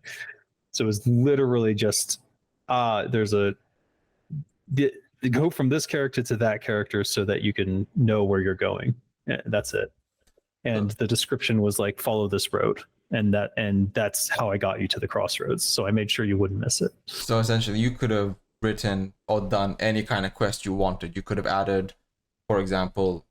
So it was literally just go from this character to that character so that you can know where you're going. That's it. And the description was like, follow this road. And that's how I got you to the crossroads. So I made sure you wouldn't miss it. So essentially you could have written or done any kind of quest you wanted. You could have added, for example,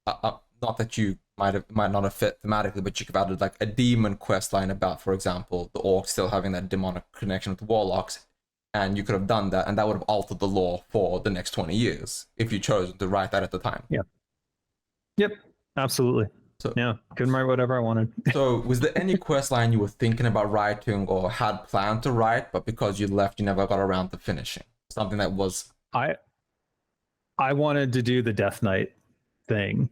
not that you might not have fit thematically, but you could have added like a demon quest line about, for example, the orcs still having that demonic connection with warlocks, and you could have done that, and that would have altered the lore for the next 20 years if you chose to write that at the time. Yeah. Yep. Absolutely. So yeah, couldn't write whatever I wanted. So was there any quest line you were thinking about writing or had planned to write, but because you left, you never got around to finishing? Something that was... I wanted to do the Death Knight thing,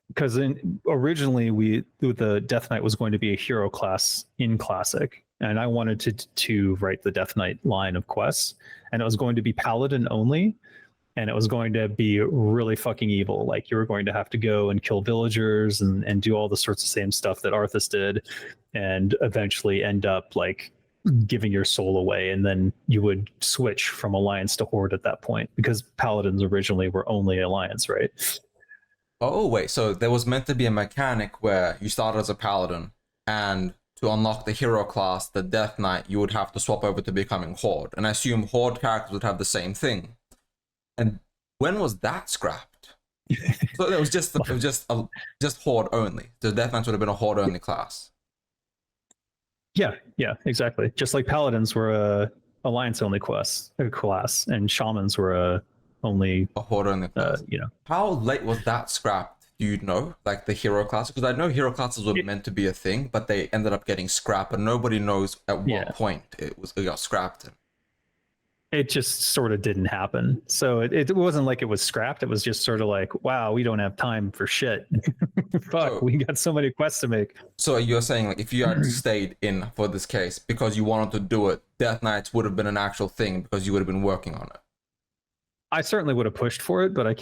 because originally the Death Knight was going to be a hero class in Classic, and I wanted to write the Death Knight line of quests, and it was going to be Paladin only, and it was going to be really fucking evil. Like you were going to have to go and kill villagers and do all the sorts of same stuff that Arthas did, and eventually end up like giving your soul away, and then you would switch from Alliance to Horde at that point, because Paladins originally were only Alliance, right? Oh, wait, so there was meant to be a mechanic where you started as a Paladin, and to unlock the hero class, the Death Knight, you would have to swap over to becoming Horde. And I assume Horde characters would have the same thing. And when was that scrapped? So it was just Horde only. The Death Knights would have been a Horde only class. Yeah, exactly. Just like Paladins were alliance only class, and shamans were only A Horde in the class. How late was that scrapped? Do you know, like the hero class? Because I know hero classes were meant to be a thing, but they ended up getting scrapped, and nobody knows at what point it got scrapped. It just sort of didn't happen. So it wasn't like it was scrapped. It was just sort of like, wow, we don't have time for shit. Fuck, we got so many quests to make. So you're saying, like, if you had stayed in for this case because you wanted to do it, Death Knights would have been an actual thing because you would have been working on it. I certainly would have pushed for it, but I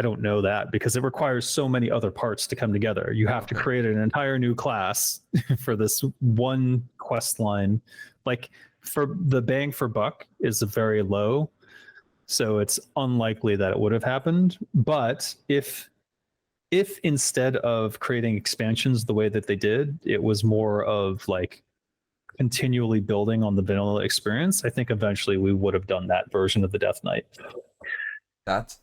don't know that because it requires so many other parts to come together. You have to create an entire new class for this one quest line. Like, for the bang for buck is very low, so it's unlikely that it would have happened. But if instead of creating expansions the way that they did, it was more of like continually building on the vanilla experience, I think eventually we would have done that version of the Death Knight. That's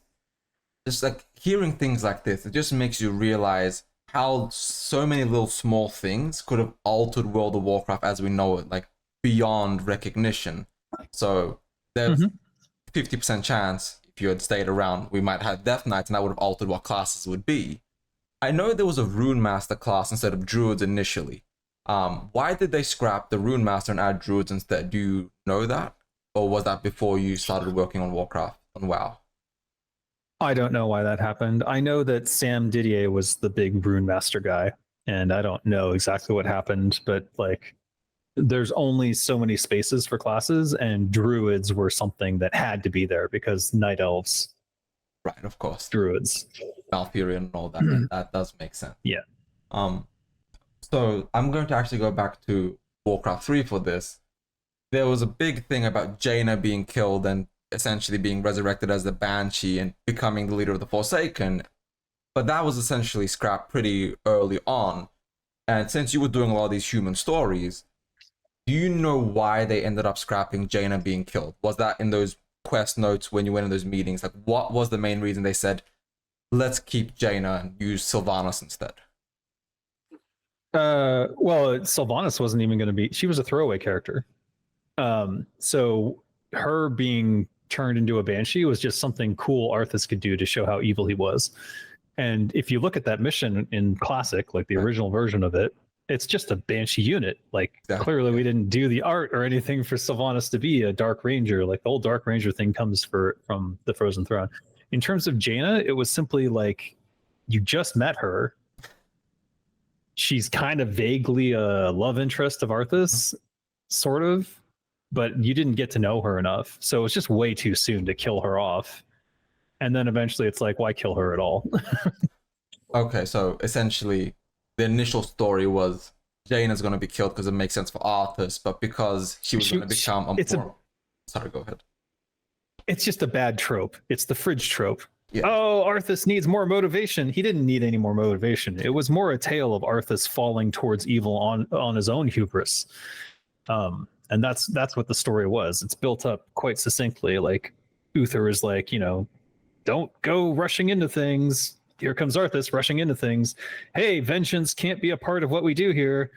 just like hearing things like this, it just makes you realize how so many little small things could have altered World of Warcraft as we know it, like beyond recognition. So there's 50% chance if you had stayed around, we might have Death Knights, and that would have altered what classes would be. I know there was a Rune Master class instead of Druids initially. Why did they scrap the Rune Master and add Druids instead? Do you know that? Or was that before you started working on Warcraft, on WoW? I don't know why that happened. I know that Sam Didier was the big Rune Master guy, and I don't know exactly what happened, but like, there's only so many spaces for classes, and druids were something that had to be there because night elves. Right, of course. Druids. Malfurion and all that. That does make sense. Yeah. So I'm going to actually go back to Warcraft 3 for this. There was a big thing about Jaina being killed and essentially being resurrected as the Banshee and becoming the leader of the Forsaken. But that was essentially scrapped pretty early on. And since you were doing a lot of these human stories, do you know why they ended up scrapping Jaina being killed? Was that in those quest notes when you went in those meetings? Like, what was the main reason they said, let's keep Jaina and use Sylvanas instead? Well, Sylvanas wasn't even going to be, she was a throwaway character. So her being turned into a Banshee was just something cool Arthas could do to show how evil he was. And if you look at that mission in Classic, like the original version of it, it's just a Banshee unit. Like, clearly we didn't do the art or anything for Sylvanas to be a Dark Ranger. Like, the old Dark Ranger thing comes from the Frozen Throne. In terms of Jaina, it was simply like, you just met her. She's kind of vaguely a love interest of Arthas, sort of, but you didn't get to know her enough. So it's just way too soon to kill her off. And then eventually it's like, why kill her at all? Okay, so essentially the initial story was Jaina's going to be killed because it makes sense for Arthas, but because she was going to become Sorry, go ahead. It's just a bad trope. It's the fridge trope. Yeah. Oh, Arthas needs more motivation. He didn't need any more motivation. It was more a tale of Arthas falling towards evil on his own hubris. And that's what the story was. It's built up quite succinctly. Like, Uther is like, don't go rushing into things. Here comes Arthas rushing into things. Hey, vengeance can't be a part of what we do here.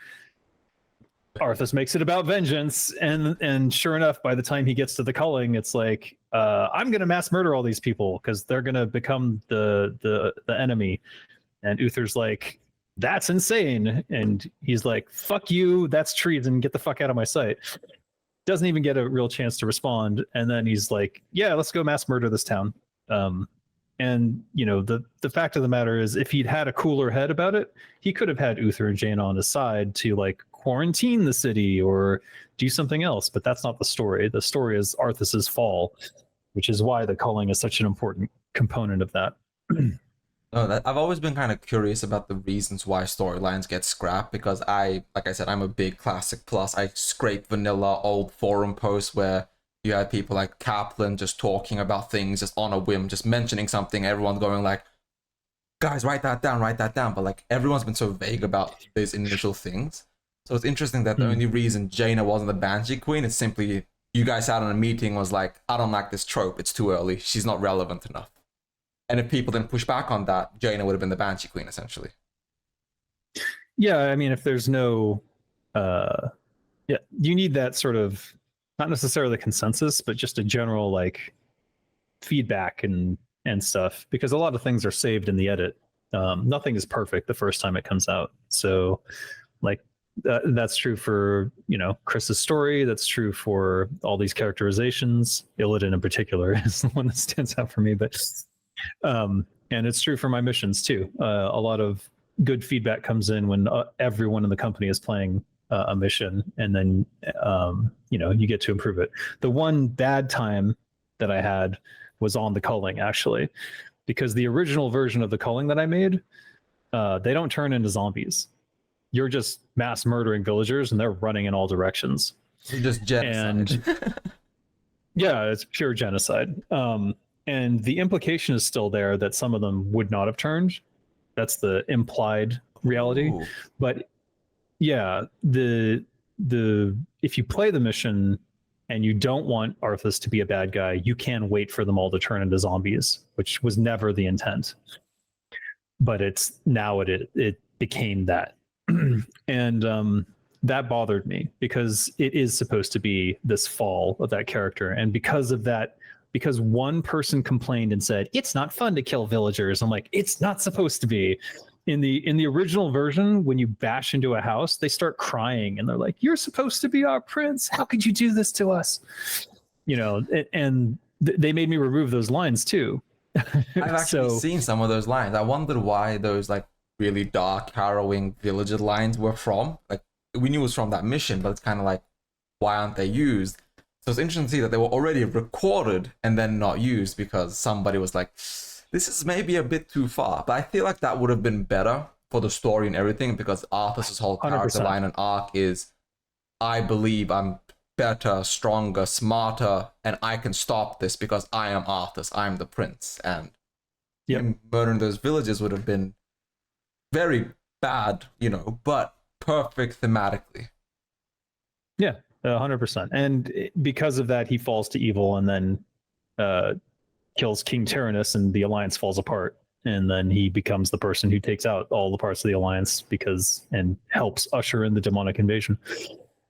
Arthas makes it about vengeance, and sure enough, by the time he gets to the culling, it's like, I'm gonna mass murder all these people because they're gonna become the enemy. And Uther's like, that's insane. And he's like, fuck you, that's treason, get the fuck out of my sight. Doesn't even get a real chance to respond. And then he's like, yeah, let's go mass murder this town. And the fact of the matter is, if he'd had a cooler head about it, he could have had Uther and Jaina on his side to like quarantine the city or do something else. But that's not the story. The story is Arthas's fall, which is why the culling is such an important component of that. I've always been kind of curious about the reasons why storylines get scrapped, because like I said, I'm a big Classic Plus. I scrape vanilla old forum posts where you had people like Kaplan just talking about things just on a whim, just mentioning something, everyone going like, guys, write that down. But like, everyone's been so vague about these initial things. So it's interesting that the only reason Jaina wasn't the Banshee Queen is simply you guys sat on a meeting was like, I don't like this trope, it's too early, she's not relevant enough. And if people didn't push back on that, Jaina would have been the Banshee Queen, essentially. Yeah, I mean, if there's no... you need that sort of not necessarily consensus, but just a general like feedback and stuff, because a lot of things are saved in the edit. Nothing is perfect the first time it comes out. So like that's true for, you know, Chris's story. That's true for all these characterizations. Illidan in particular is the one that stands out for me. But and it's true for my missions too. A lot of good feedback comes in when everyone in the company is playing a mission, and then you know, you get to improve it. The one bad time that I had was on the culling, actually, because the original version of the culling that I made, they don't turn into zombies. You're just mass murdering villagers, and they're running in all directions. It's just genocide. And yeah, it's pure genocide. And the implication is still there that some of them would not have turned. That's the implied reality. Ooh. But yeah, the if you play the mission and you don't want Arthas to be a bad guy, you can wait for them all to turn into zombies, which was never the intent. But it's now it became that. And that bothered me, because it is supposed to be this fall of that character. And because of that, because one person complained and said, it's not fun to kill villagers, I'm like, it's not supposed to be. In the original version, when you bash into a house, they start crying and they're like, you're supposed to be our prince. How could you do this to us? You know, and they made me remove those lines too. I've actually seen some of those lines. I wondered why those like really dark, harrowing villager lines were from. Like, we knew it was from that mission, but it's kind of like, why aren't they used? So it's interesting to see that they were already recorded and then not used because somebody was like, this is maybe a bit too far. But I feel like that would have been better for the story and everything, because Arthas' whole character 100%. line and arc is, I believe I'm better, stronger, smarter, and I can stop this because I am Arthas. I'm the prince. And him murdering those villagers would have been very bad, you know, but perfect thematically. Yeah, 100%. And because of that, he falls to evil and then kills King Tyrannus, and the alliance falls apart. And then he becomes the person who takes out all the parts of the alliance and helps usher in the demonic invasion.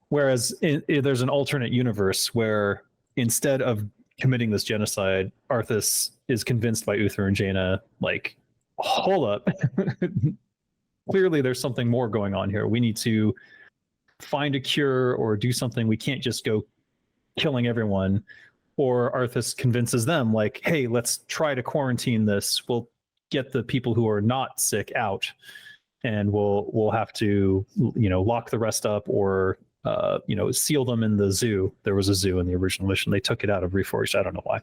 Whereas there's an alternate universe where instead of committing this genocide, Arthas is convinced by Uther and Jaina, like, hold up. Clearly there's something more going on here. We need to find a cure or do something. We can't just go killing everyone. Or Arthas convinces them, like, hey, let's try to quarantine this. We'll get the people who are not sick out, and we'll have to, you know, lock the rest up, or you know, seal them in the zoo. There was a zoo in the original mission. They took it out of Reforged. I don't know why.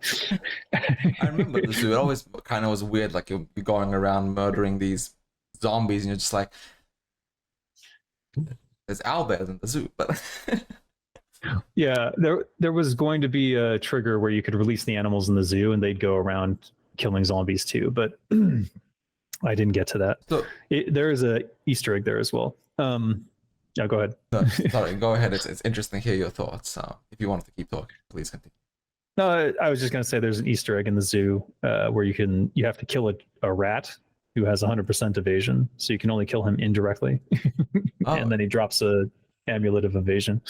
I remember the zoo. It always kind of was weird. Like, you'll be going around murdering these zombies, and you're just like, there's owlbears in the zoo, but. Yeah, there was going to be a trigger where you could release the animals in the zoo and they'd go around killing zombies too, but I didn't get to that. So there is a Easter egg there as well. Yeah, go ahead. No, sorry, go ahead. It's interesting to hear your thoughts. If you wanted to keep talking, please continue. No, I was just going to say there's an Easter egg in the zoo where you have to kill a rat who has 100% evasion, so you can only kill him indirectly. And then he drops a amulet of evasion.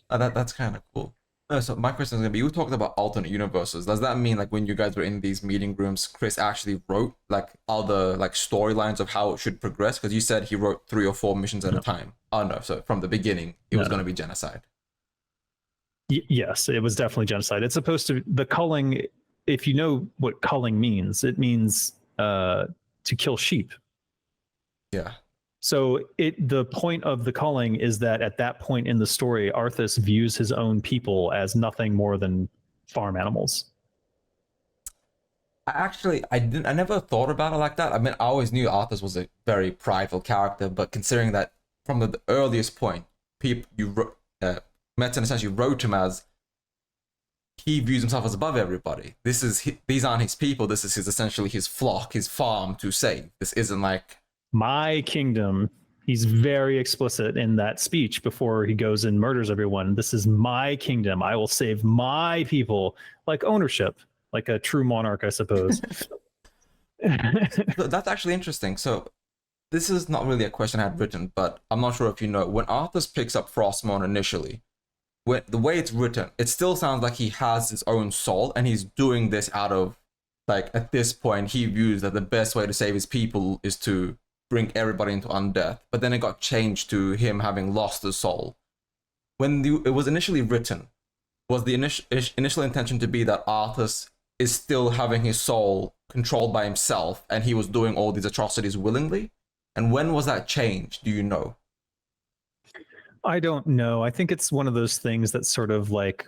That's kind of cool. So my question is gonna be: you talked about alternate universes. Does that mean, like, when you guys were in these meeting rooms, Chris actually wrote like other like storylines of how it should progress? Because you said he wrote 3 or 4 missions at a time. Oh no! So from the beginning, it was going to be genocide. Yes, it was definitely genocide. It's supposed to the culling. If you know what culling means, it means to kill sheep. Yeah. So the point of the culling is that at that point in the story, Arthas views his own people as nothing more than farm animals. I never thought about it like that. I mean, I always knew Arthas was a very prideful character, but considering that from the earliest point, Metzen essentially wrote him as he views himself as above everybody. These aren't his people. This is essentially his flock, his farm to save. This isn't like my kingdom. He's very explicit in that speech before he goes and murders everyone. This is my kingdom. I will save my people. Like ownership, like a true monarch, I suppose. That's actually interesting. So this is not really a question I had written, but I'm not sure if you know. When Arthas picks up Frostmourne initially, the way it's written, it still sounds like he has his own soul, and he's doing this out of, like, at this point, he views that the best way to save his people is to bring everybody into undeath. But then it got changed to him having lost his soul. When it was initially written, was the initial intention to be that Arthas is still having his soul controlled by himself, and he was doing all these atrocities willingly? And when was that changed? Do you know? I don't know. I think it's one of those things that sort of like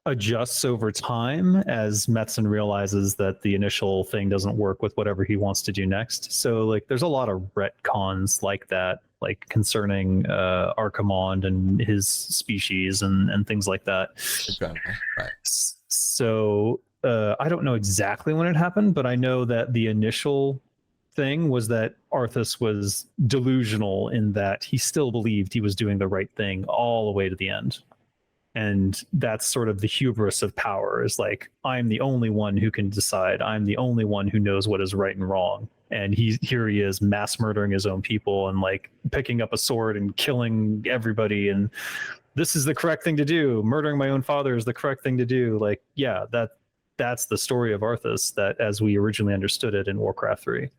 adjusts over time as Metzen realizes that the initial thing doesn't work with whatever he wants to do next. So like there's a lot of retcons like that, like concerning Archimonde and his species and things like that. Right. So I don't know exactly when it happened, but I know that the initial thing was that Arthas was delusional in that he still believed he was doing the right thing all the way to the end. And that's sort of the hubris of power, is like, I'm the only one who can decide. I'm the only one who knows what is right and wrong. And here he is mass murdering his own people and like picking up a sword and killing everybody. And this is the correct thing to do. Murdering my own father is the correct thing to do. Like, yeah, that's the story of Arthas, that as we originally understood it in Warcraft 3.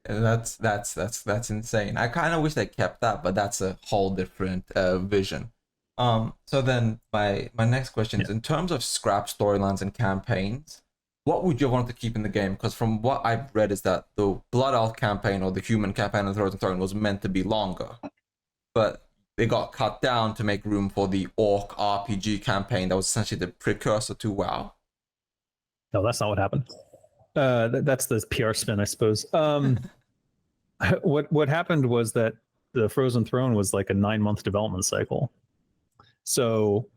That's insane. I kind of wish they kept that, but that's a whole different vision. So then my next question is, in terms of scrap storylines and campaigns, what would you want to keep in the game? Because from what I've read is that the Blood Elf campaign or the human campaign of the Frozen Throne was meant to be longer, but they got cut down to make room for the Orc RPG campaign that was essentially the precursor to WoW. No, that's not what happened. That's the PR spin, I suppose. What happened was that the Frozen Throne was like a 9-month development cycle. So,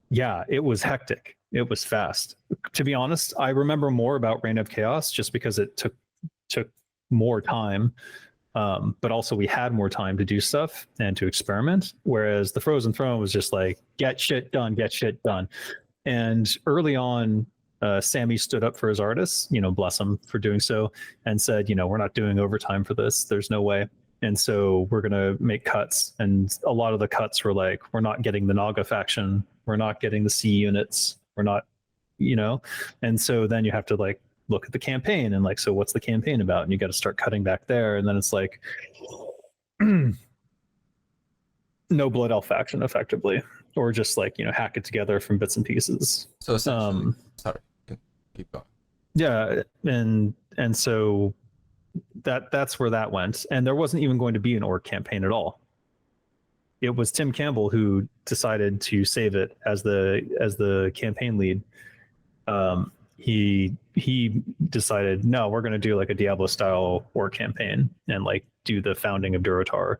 yeah, it was hectic. It was fast. To be honest, I remember more about Reign of Chaos just because it took more time. But also we had more time to do stuff and to experiment. Whereas the Frozen Throne was just like, get shit done. And early on, Sammy stood up for his artists, bless him for doing so, and said, we're not doing overtime for this. There's no way. And so we're going to make cuts. And a lot of the cuts were like, we're not getting the Naga faction. We're not getting the C units. We're not, and so then you have to like look at the campaign and like, so what's the campaign about? And you got to start cutting back there. And then it's like, no Blood Elf faction effectively, or just like, hack it together from bits and pieces. So essentially, sorry, keep going. Yeah. And so that's where that went. And there wasn't even going to be an orc campaign at all. It was Tim Campbell who decided to save it as the campaign lead. He decided, no, we're going to do like a Diablo style orc campaign and like do the founding of Durotar.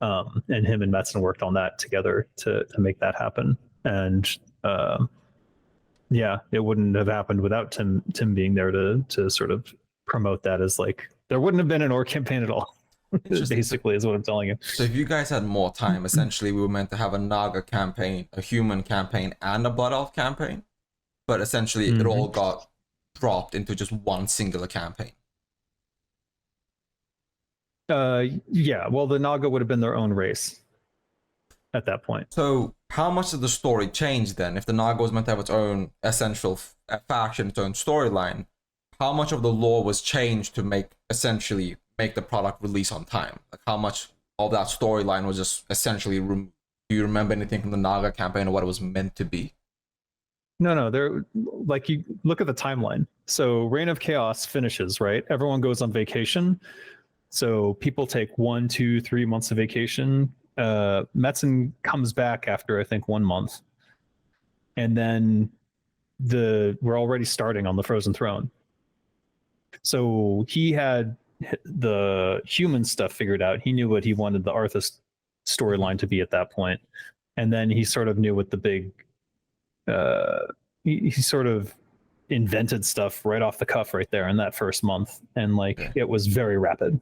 And him and Metzen worked on that together to make that happen. And yeah, it wouldn't have happened without Tim being there to sort of promote that, as like there wouldn't have been an orc campaign at all. Basically, is what I'm telling you. So if you guys had more time, essentially we were meant to have a Naga campaign, a human campaign, and a Blood Elf campaign, but essentially it all got dropped into just one singular campaign. Yeah, well, the Naga would have been their own race at that point. So how much did the story change then? If the Naga was meant to have its own essential faction, its own storyline, how much of the lore was changed to essentially make the product release on time? Like how much of that storyline was just essentially removed? Do you remember anything from the Naga campaign or what it was meant to be? No, they're like, you look at the timeline. So Reign of Chaos finishes, right? Everyone goes on vacation. So people take 1, 2, 3 months of vacation. Metzen comes back after I think 1 month. And then we're already starting on the Frozen Throne. So he had the human stuff figured out. He knew what he wanted the Arthas storyline to be at that point. And then he sort of knew what the big he sort of invented stuff right off the cuff right there in that first month. And like it was very rapid.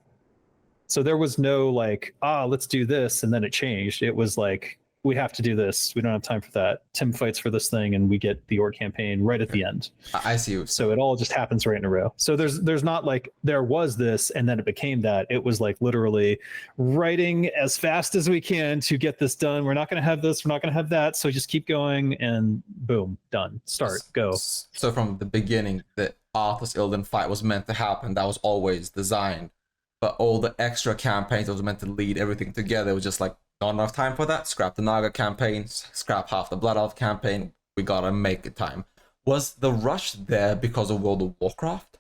So there was no like, let's do this, and then it changed. It was like, we have to do this. We don't have time for that. Tim fights for this thing, and we get the org campaign right at the end. I see. So it all just happens right in a row. So there's not like there was this and then it became that. It was like literally writing as fast as we can to get this done. We're not going to have this. We're not going to have that. So just keep going, and boom, done. Start, go. So from the beginning, the Arthas Illidan fight was meant to happen. That was always designed. But all the extra campaigns that was meant to lead everything together, it was just like, not enough time for that. Scrap the Naga campaign, scrap half the Blood Elf campaign. We gotta make it time. Was the rush there because of World of Warcraft?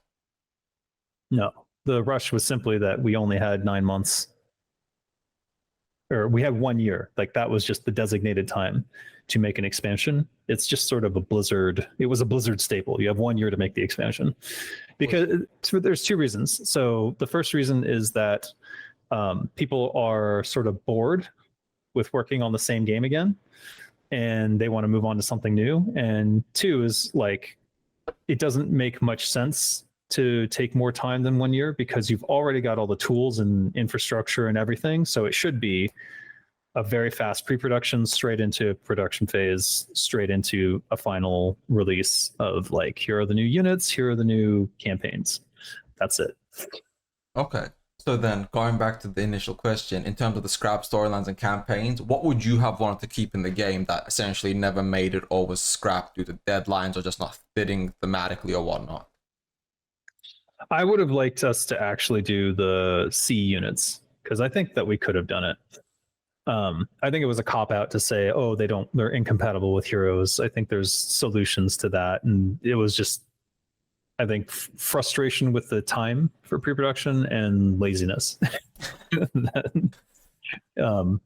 No, the rush was simply that we only had 9 months, or we had 1 year. Like that was just the designated time to make an expansion. It's just sort of a Blizzard. It was a Blizzard staple. You have 1 year to make the expansion, because there's two reasons. So the first reason is that people are sort of bored with working on the same game again, and they want to move on to something new. And two is like, it doesn't make much sense to take more time than 1 year because you've already got all the tools and infrastructure and everything. So it should be a very fast pre-production, straight into production phase, straight into a final release of like, here are the new units, here are the new campaigns. That's it. Okay. So then, going back to the initial question, in terms of the scrap storylines and campaigns, what would you have wanted to keep in the game that essentially never made it or was scrapped due to deadlines or just not fitting thematically or whatnot? I would have liked us to actually do the C units, because I think that we could have done it. I think it was a cop-out to say, oh, they're incompatible with heroes. I think there's solutions to that. And it was just, I think, frustration with the time for pre-production and laziness.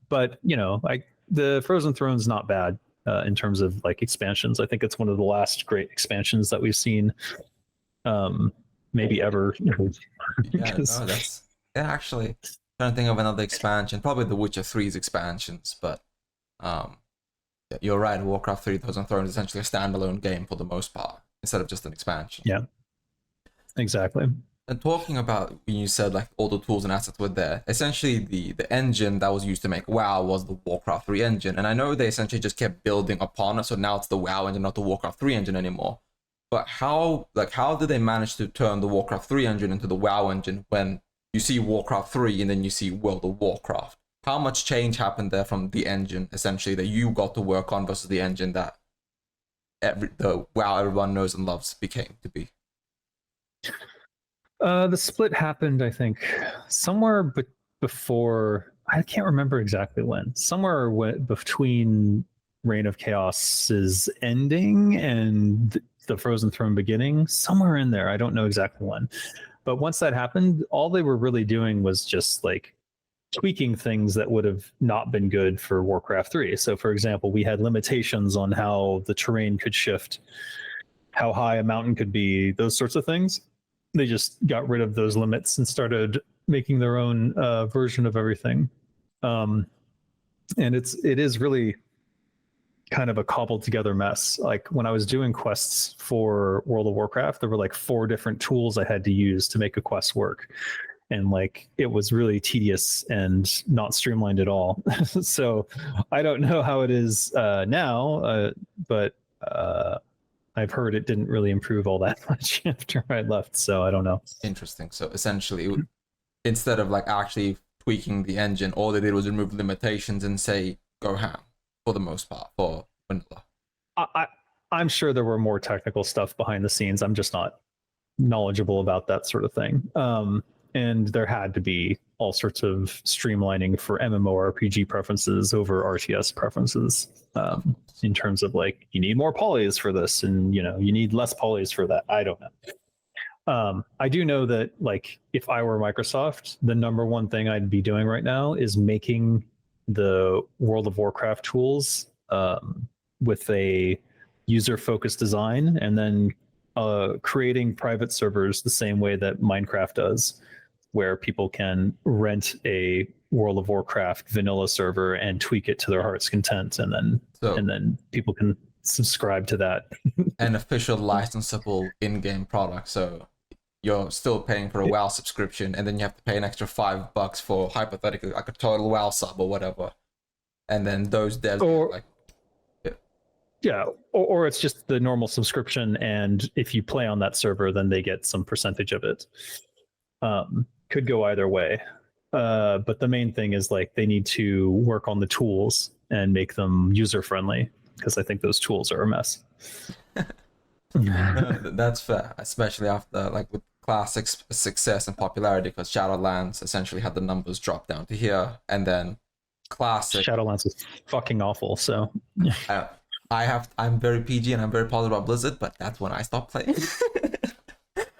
But you know, the Frozen Throne's not bad in terms of like expansions. I think it's one of the last great expansions that we've seen, maybe ever. Actually, trying to think of another expansion. Probably the Witcher 3's expansions, but you're right. Warcraft 3: Frozen Throne is essentially a standalone game for the most part, instead of just an expansion. Yeah. Exactly. And talking about when you said like all the tools and assets were there, essentially the engine that was used to make WoW was the Warcraft 3 engine. And I know they essentially just kept building upon it, so now it's the WoW engine, not the Warcraft 3 engine anymore. But how did they manage to turn the Warcraft 3 engine into the WoW engine when you see Warcraft 3 and then you see World of Warcraft? How much change happened there from the engine essentially that you got to work on versus the engine that the WoW everyone knows and loves became to be? The split happened, I think, somewhere before. I can't remember exactly when. Somewhere between Reign of Chaos's ending and the Frozen Throne beginning. Somewhere in there. I don't know exactly when. But once that happened, all they were really doing was just like tweaking things that would have not been good for Warcraft 3. So, for example, we had limitations on how the terrain could shift, how high a mountain could be, those sorts of things. They just got rid of those limits and started making their own version of everything. And it is really kind of a cobbled together mess. Like when I was doing quests for World of Warcraft, there were like 4 different tools I had to use to make a quest work. And like it was really tedious and not streamlined at all. So I don't know how it is now, but I've heard it didn't really improve all that much after I left, so I don't know. Interesting. So essentially, instead of like actually tweaking the engine, all they did was remove limitations and say go ham for the most part for vanilla. I'm sure there were more technical stuff behind the scenes. I'm just not knowledgeable about that sort of thing. And there had to be all sorts of streamlining for MMORPG preferences over RTS preferences, in terms of like, you need more polys for this and you need less polys for that. I don't know. I do know that like if I were Microsoft, the number one thing I'd be doing right now is making the World of Warcraft tools with a user-focused design, and then creating private servers the same way that Minecraft does, where people can rent a World of Warcraft vanilla server and tweak it to their heart's content, and then people can subscribe to that. An official licensable in-game product, so you're still paying for a WoW subscription, and then you have to pay an extra $5 for hypothetically like a total WoW sub or whatever. and then those devs Or like, yeah, or it's just the normal subscription, and if you play on that server, then they get some percentage of it. Could go either way. But the main thing is like they need to work on the tools and make them user friendly, because I think those tools are a mess. that's fair, especially after like with classic success and popularity, because Shadowlands essentially had the numbers drop down to here, and then classic Shadowlands is fucking awful. So I'm very PG and I'm very positive about Blizzard, but that's when I stopped playing.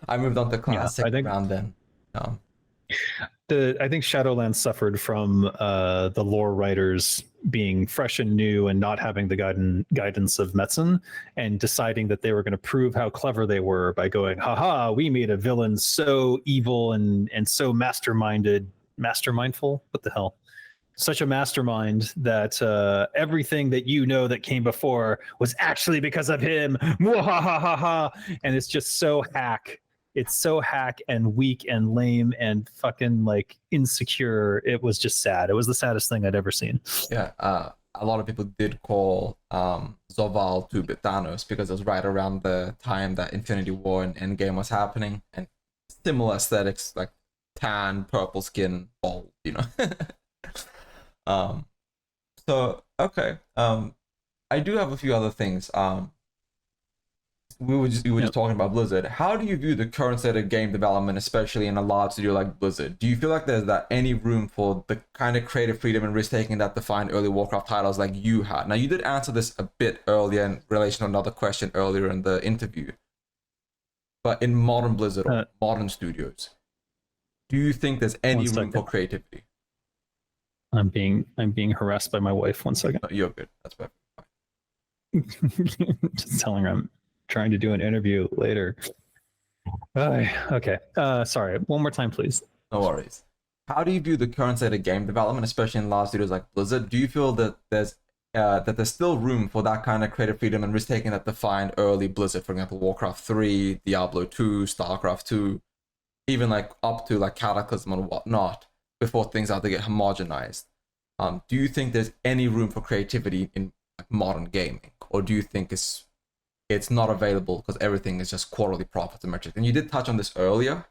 I moved on to classic around then. I think Shadowlands suffered from the lore writers being fresh and new and not having the guidance of Metzen, and deciding that they were going to prove how clever they were by going, haha, we made a villain so evil and so mastermindful. What the hell? Such a mastermind that everything that you know that came before was actually because of him. Mwahahaha. And it's just so hack. It's so hack and weak and lame and fucking like insecure. It was just sad. It was the saddest thing I'd ever seen. Yeah, a lot of people did call Zoval 2-bit Thanos because it was right around the time that Infinity War and Endgame was happening, and similar aesthetics, like tan, purple skin, bald, you know. So okay. I do have a few other things. We were just talking about Blizzard. How do you view the current state of game development, especially in a large studio like Blizzard? Do you feel like there's any room for the kind of creative freedom and risk taking that defined early Warcraft titles like you had? Now, you did answer this a bit earlier in relation to another question earlier in the interview. But in modern Blizzard or modern studios, do you think there's any room for creativity? I'm being harassed by my wife. 1 second. No, you're good. That's perfect. Just telling her I'm trying to do an interview later. Okay. Sorry. One more time, please. No worries. How do you view the current state of game development, especially in large studios like Blizzard? Do you feel that there's still room for that kind of creative freedom and risk taking that defined early Blizzard, for example, Warcraft 3, Diablo 2, StarCraft 2, even like up to like Cataclysm and whatnot, before things have to get homogenized? Do you think there's any room for creativity in modern gaming, or do you think it's not available because everything is just quarterly profits and metrics? And you did touch on this earlier,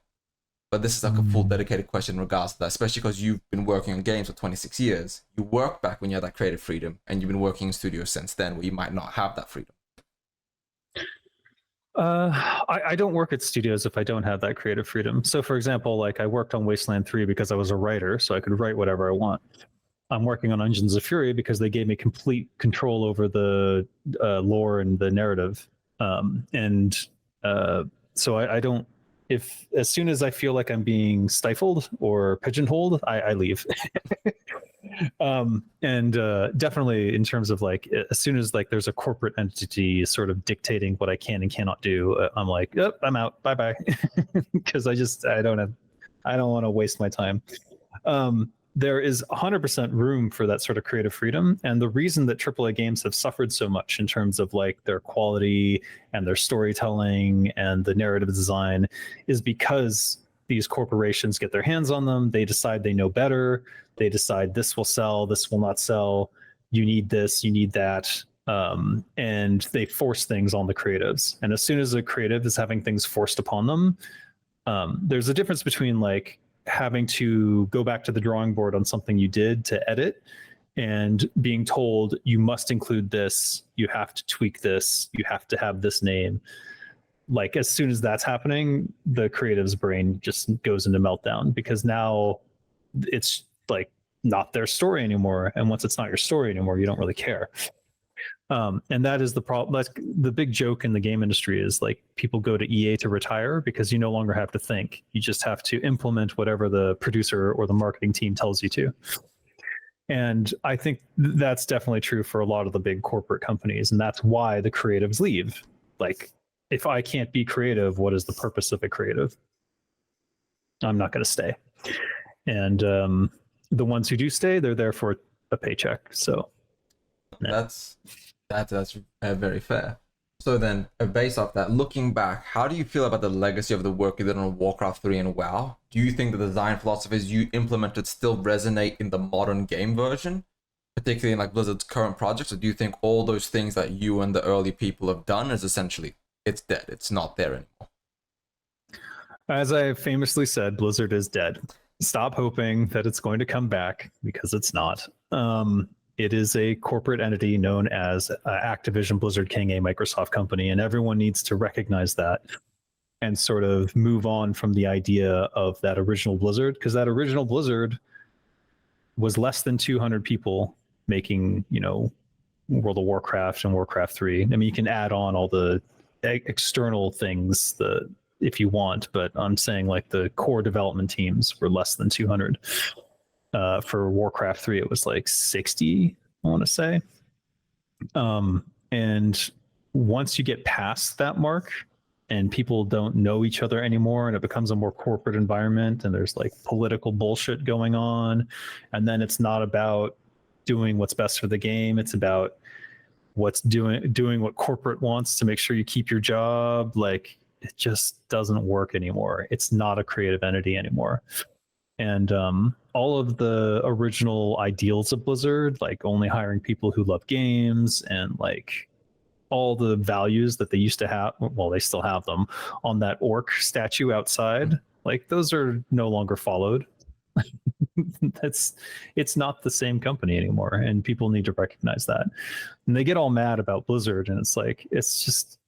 but this is like a full dedicated question in regards to that, especially because you've been working on games for 26 years. You worked back when you had that creative freedom, and you've been working in studios since then where you might not have that freedom. I don't work at studios if I don't have that creative freedom. So for example, like I worked on Wasteland 3 because I was a writer, so I could write whatever I want. I'm working on Engines of Fury because they gave me complete control over the lore and the narrative. So I don't, if as soon as I feel like I'm being stifled or pigeonholed, I leave. Definitely in terms of like, as soon as like there's a corporate entity sort of dictating what I can and cannot do, I'm like, oh, I'm out, bye-bye. Because I don't want to waste my time. There is 100% room for that sort of creative freedom. And the reason that AAA games have suffered so much in terms of like their quality and their storytelling and the narrative design is because these corporations get their hands on them. They decide they know better. They decide this will sell, this will not sell. You need this, you need that. And they force things on the creatives. And as soon as a creative is having things forced upon them, there's a difference between like having to go back to the drawing board on something you did to edit and being told you must include this, you have to tweak this, you have to have this name. Like as soon as that's happening, the creative's brain just goes into meltdown, because now it's like not their story anymore. And once it's not your story anymore, you don't really care. And that is the problem. That's the big joke in the game industry, is like people go to EA to retire because you no longer have to think. You just have to implement whatever the producer or the marketing team tells you to. And I think that's definitely true for a lot of the big corporate companies. And that's why the creatives leave. Like, if I can't be creative, what is the purpose of a creative? I'm not going to stay. And the ones who do stay, they're there for a paycheck. So yeah. That's very fair. So then, based off that, looking back, how do you feel about the legacy of the work you did on Warcraft 3 and WoW? Do you think the design philosophies you implemented still resonate in the modern game version? particularly in like Blizzard's current projects, or do you think all those things that you and the early people have done is essentially it's dead, it's not there anymore? As I famously said, Blizzard is dead. Stop hoping that it's going to come back, because it's not. It is a corporate entity known as Activision Blizzard King, a Microsoft company, and everyone needs to recognize that and sort of move on from the idea of that original Blizzard, because that original Blizzard was less than 200 people making, World of Warcraft and Warcraft 3. I mean, you can add on all the external things if you want, but I'm saying like the core development teams were less than 200. For Warcraft 3, it was like 60, I want to say. And once you get past that mark and people don't know each other anymore, and it becomes a more corporate environment, and there's like political bullshit going on, and then it's not about doing what's best for the game, it's about what's doing what corporate wants to make sure you keep your job. Like, it just doesn't work anymore. It's not a creative entity anymore. And all of the original ideals of Blizzard, like only hiring people who love games, and like all the values that they used to have, well, they still have them on that orc statue outside, like those are no longer followed. It's not the same company anymore, and people need to recognize that. And they get all mad about Blizzard, and it's like, it's just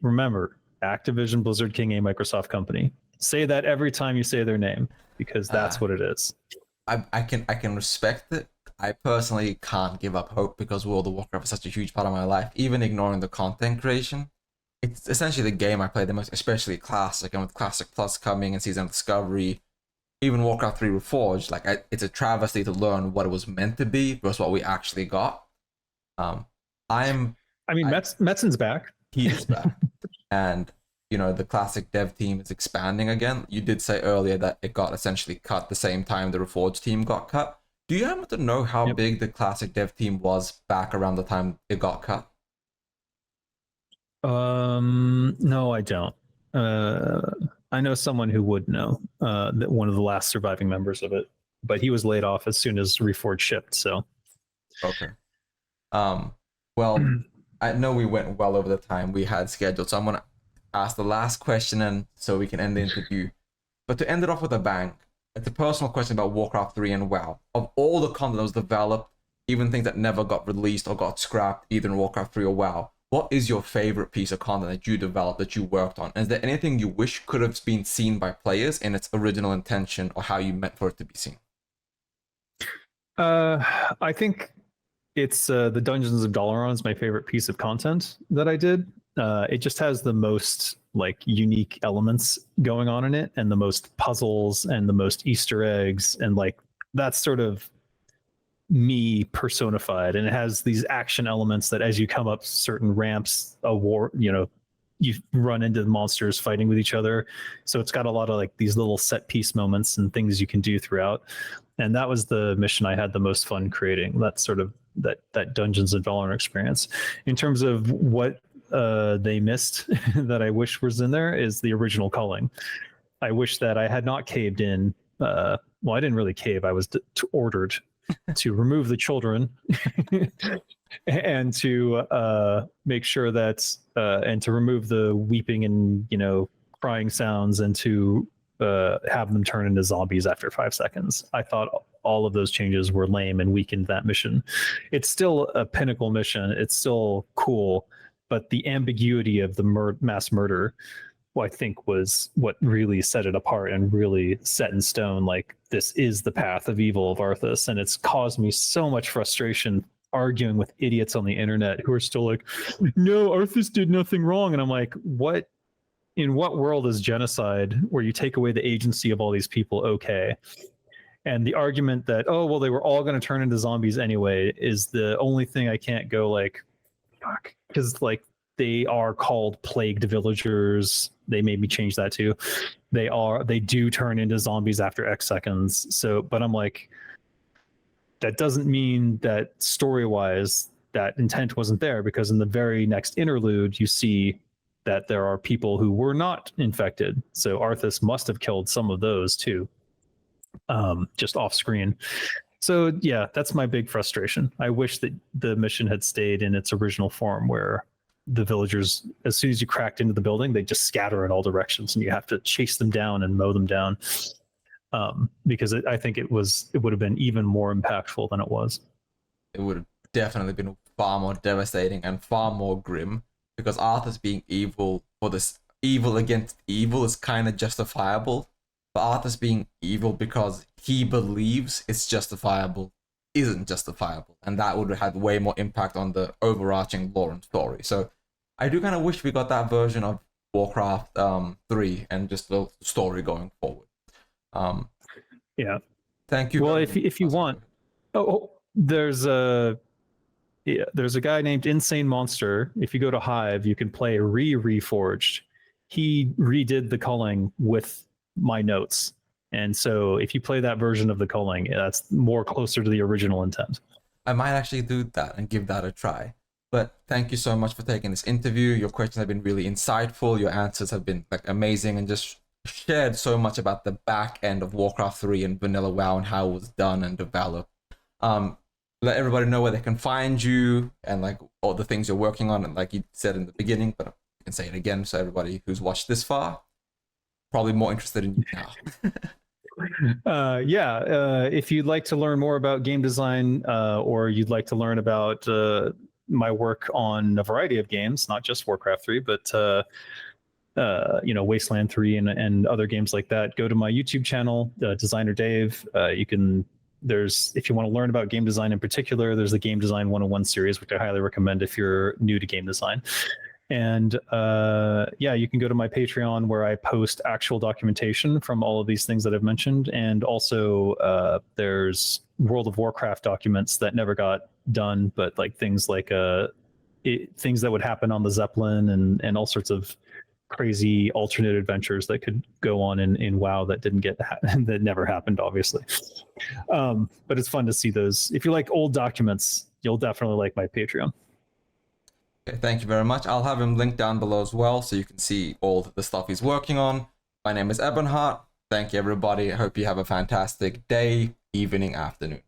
remember, Activision Blizzard King, a Microsoft company. Say that every time you say their name, because that's what it is. I can respect it. I personally can't give up hope, because World of Warcraft is such a huge part of my life. Even ignoring the content creation, it's essentially the game I play the most, especially Classic, and with Classic Plus coming and Season of Discovery, even Warcraft 3 Reforged, like it's a travesty to learn what it was meant to be versus what we actually got. Metzen's back. He is back. And the Classic dev team is expanding again. You did say earlier that it got essentially cut the same time the Reforged team got cut. Do you happen to know how big the Classic dev team was back around the time it got cut? No, I don't. I know someone who would know, that one of the last surviving members of it, but he was laid off as soon as Reforged shipped, so. Okay. Well, I know we went well over the time we had scheduled, so I'm going to ask the last question, and so we can end the interview. But to end it off with a bang, it's a personal question about Warcraft 3 and WoW. Of all the content that was developed, even things that never got released or got scrapped, either in Warcraft 3 or WoW, what is your favorite piece of content that you developed, that you worked on? And is there anything you wish could have been seen by players in its original intention, or how you meant for it to be seen? I think it's the Dungeons of Dalaran is my favorite piece of content that I did. It just has the most like unique elements going on in it, and the most puzzles, and the most Easter eggs, and like that's sort of me personified. And it has these action elements that as you come up certain ramps, you run into the monsters fighting with each other. So it's got a lot of like these little set piece moments and things you can do throughout. And that was the mission I had the most fun creating. That sort of that Dungeons of Dalaran experience. In terms of what they missed that I wish was in there is the original culling. I wish that I had not caved in. I didn't really cave. I was ordered to remove the children and to make sure that and to remove the weeping and crying sounds, and to have them turn into zombies after 5 seconds. I thought all of those changes were lame and weakened that mission. It's still a pinnacle mission. It's still cool, but the ambiguity of the mass murder, I think, was what really set it apart and really set in stone, like, this is the path of evil of Arthas. And it's caused me so much frustration arguing with idiots on the internet who are still like, no, Arthas did nothing wrong. And I'm like, in what world is genocide, where you take away the agency of all these people, okay? And the argument that, oh, well, they were all going to turn into zombies anyway, is the only thing I can't go like, fuck, because like, they are called plagued villagers. They made me change that too. They do turn into zombies after X seconds. So, but I'm like, that doesn't mean that story-wise that intent wasn't there, because in the very next interlude, you see that there are people who were not infected. So Arthas must have killed some of those too, just off screen. So yeah, that's my big frustration. I wish that the mission had stayed in its original form, where the villagers, as soon as you cracked into the building, they just scatter in all directions, and you have to chase them down and mow them down. Because I think it would have been even more impactful than it was. It would have definitely been far more devastating and far more grim, because Arthur's being evil for this evil against evil is kind of justifiable. But Arthur's being evil because he believes it's justifiable isn't justifiable, and that would have had way more impact on the overarching lore and story. So I do kind of wish we got that version of Warcraft 3 and just the story going forward. Yeah. Thank you. Well, if you want, there's a guy named Insane Monster. If you go to Hive, you can play Reforged. He redid the culling with my notes, and so if you play that version of the culling, that's more closer to the original intent. I might actually do that and give that a try. But thank you so much for taking this interview. Your questions have been really insightful. Your answers have been like amazing, and just shared so much about the back end of Warcraft 3 and Vanilla WoW and how it was done and developed. Let everybody know where they can find you and like all the things you're working on, and like you said in the beginning, but you can say it again so everybody who's watched this far probably more interested in you now. If you'd like to learn more about game design, or you'd like to learn about my work on a variety of games, not just Warcraft 3, but Wasteland 3 and other games like that, go to my YouTube channel, DesignerDave. If you want to learn about game design in particular, there's the Game Design 101 series, which I highly recommend if you're new to game design. And you can go to my Patreon, where I post actual documentation from all of these things that I've mentioned. And also there's World of Warcraft documents that never got done, but like things that would happen on the Zeppelin and all sorts of crazy alternate adventures that could go on in WoW that that never happened, obviously. But it's fun to see those. If you like old documents, you'll definitely like my Patreon. Okay, thank you very much. I'll have him linked down below as well, so you can see all the stuff he's working on. My name is Ebonheart. Thank you, everybody. I hope you have a fantastic day, evening, afternoon.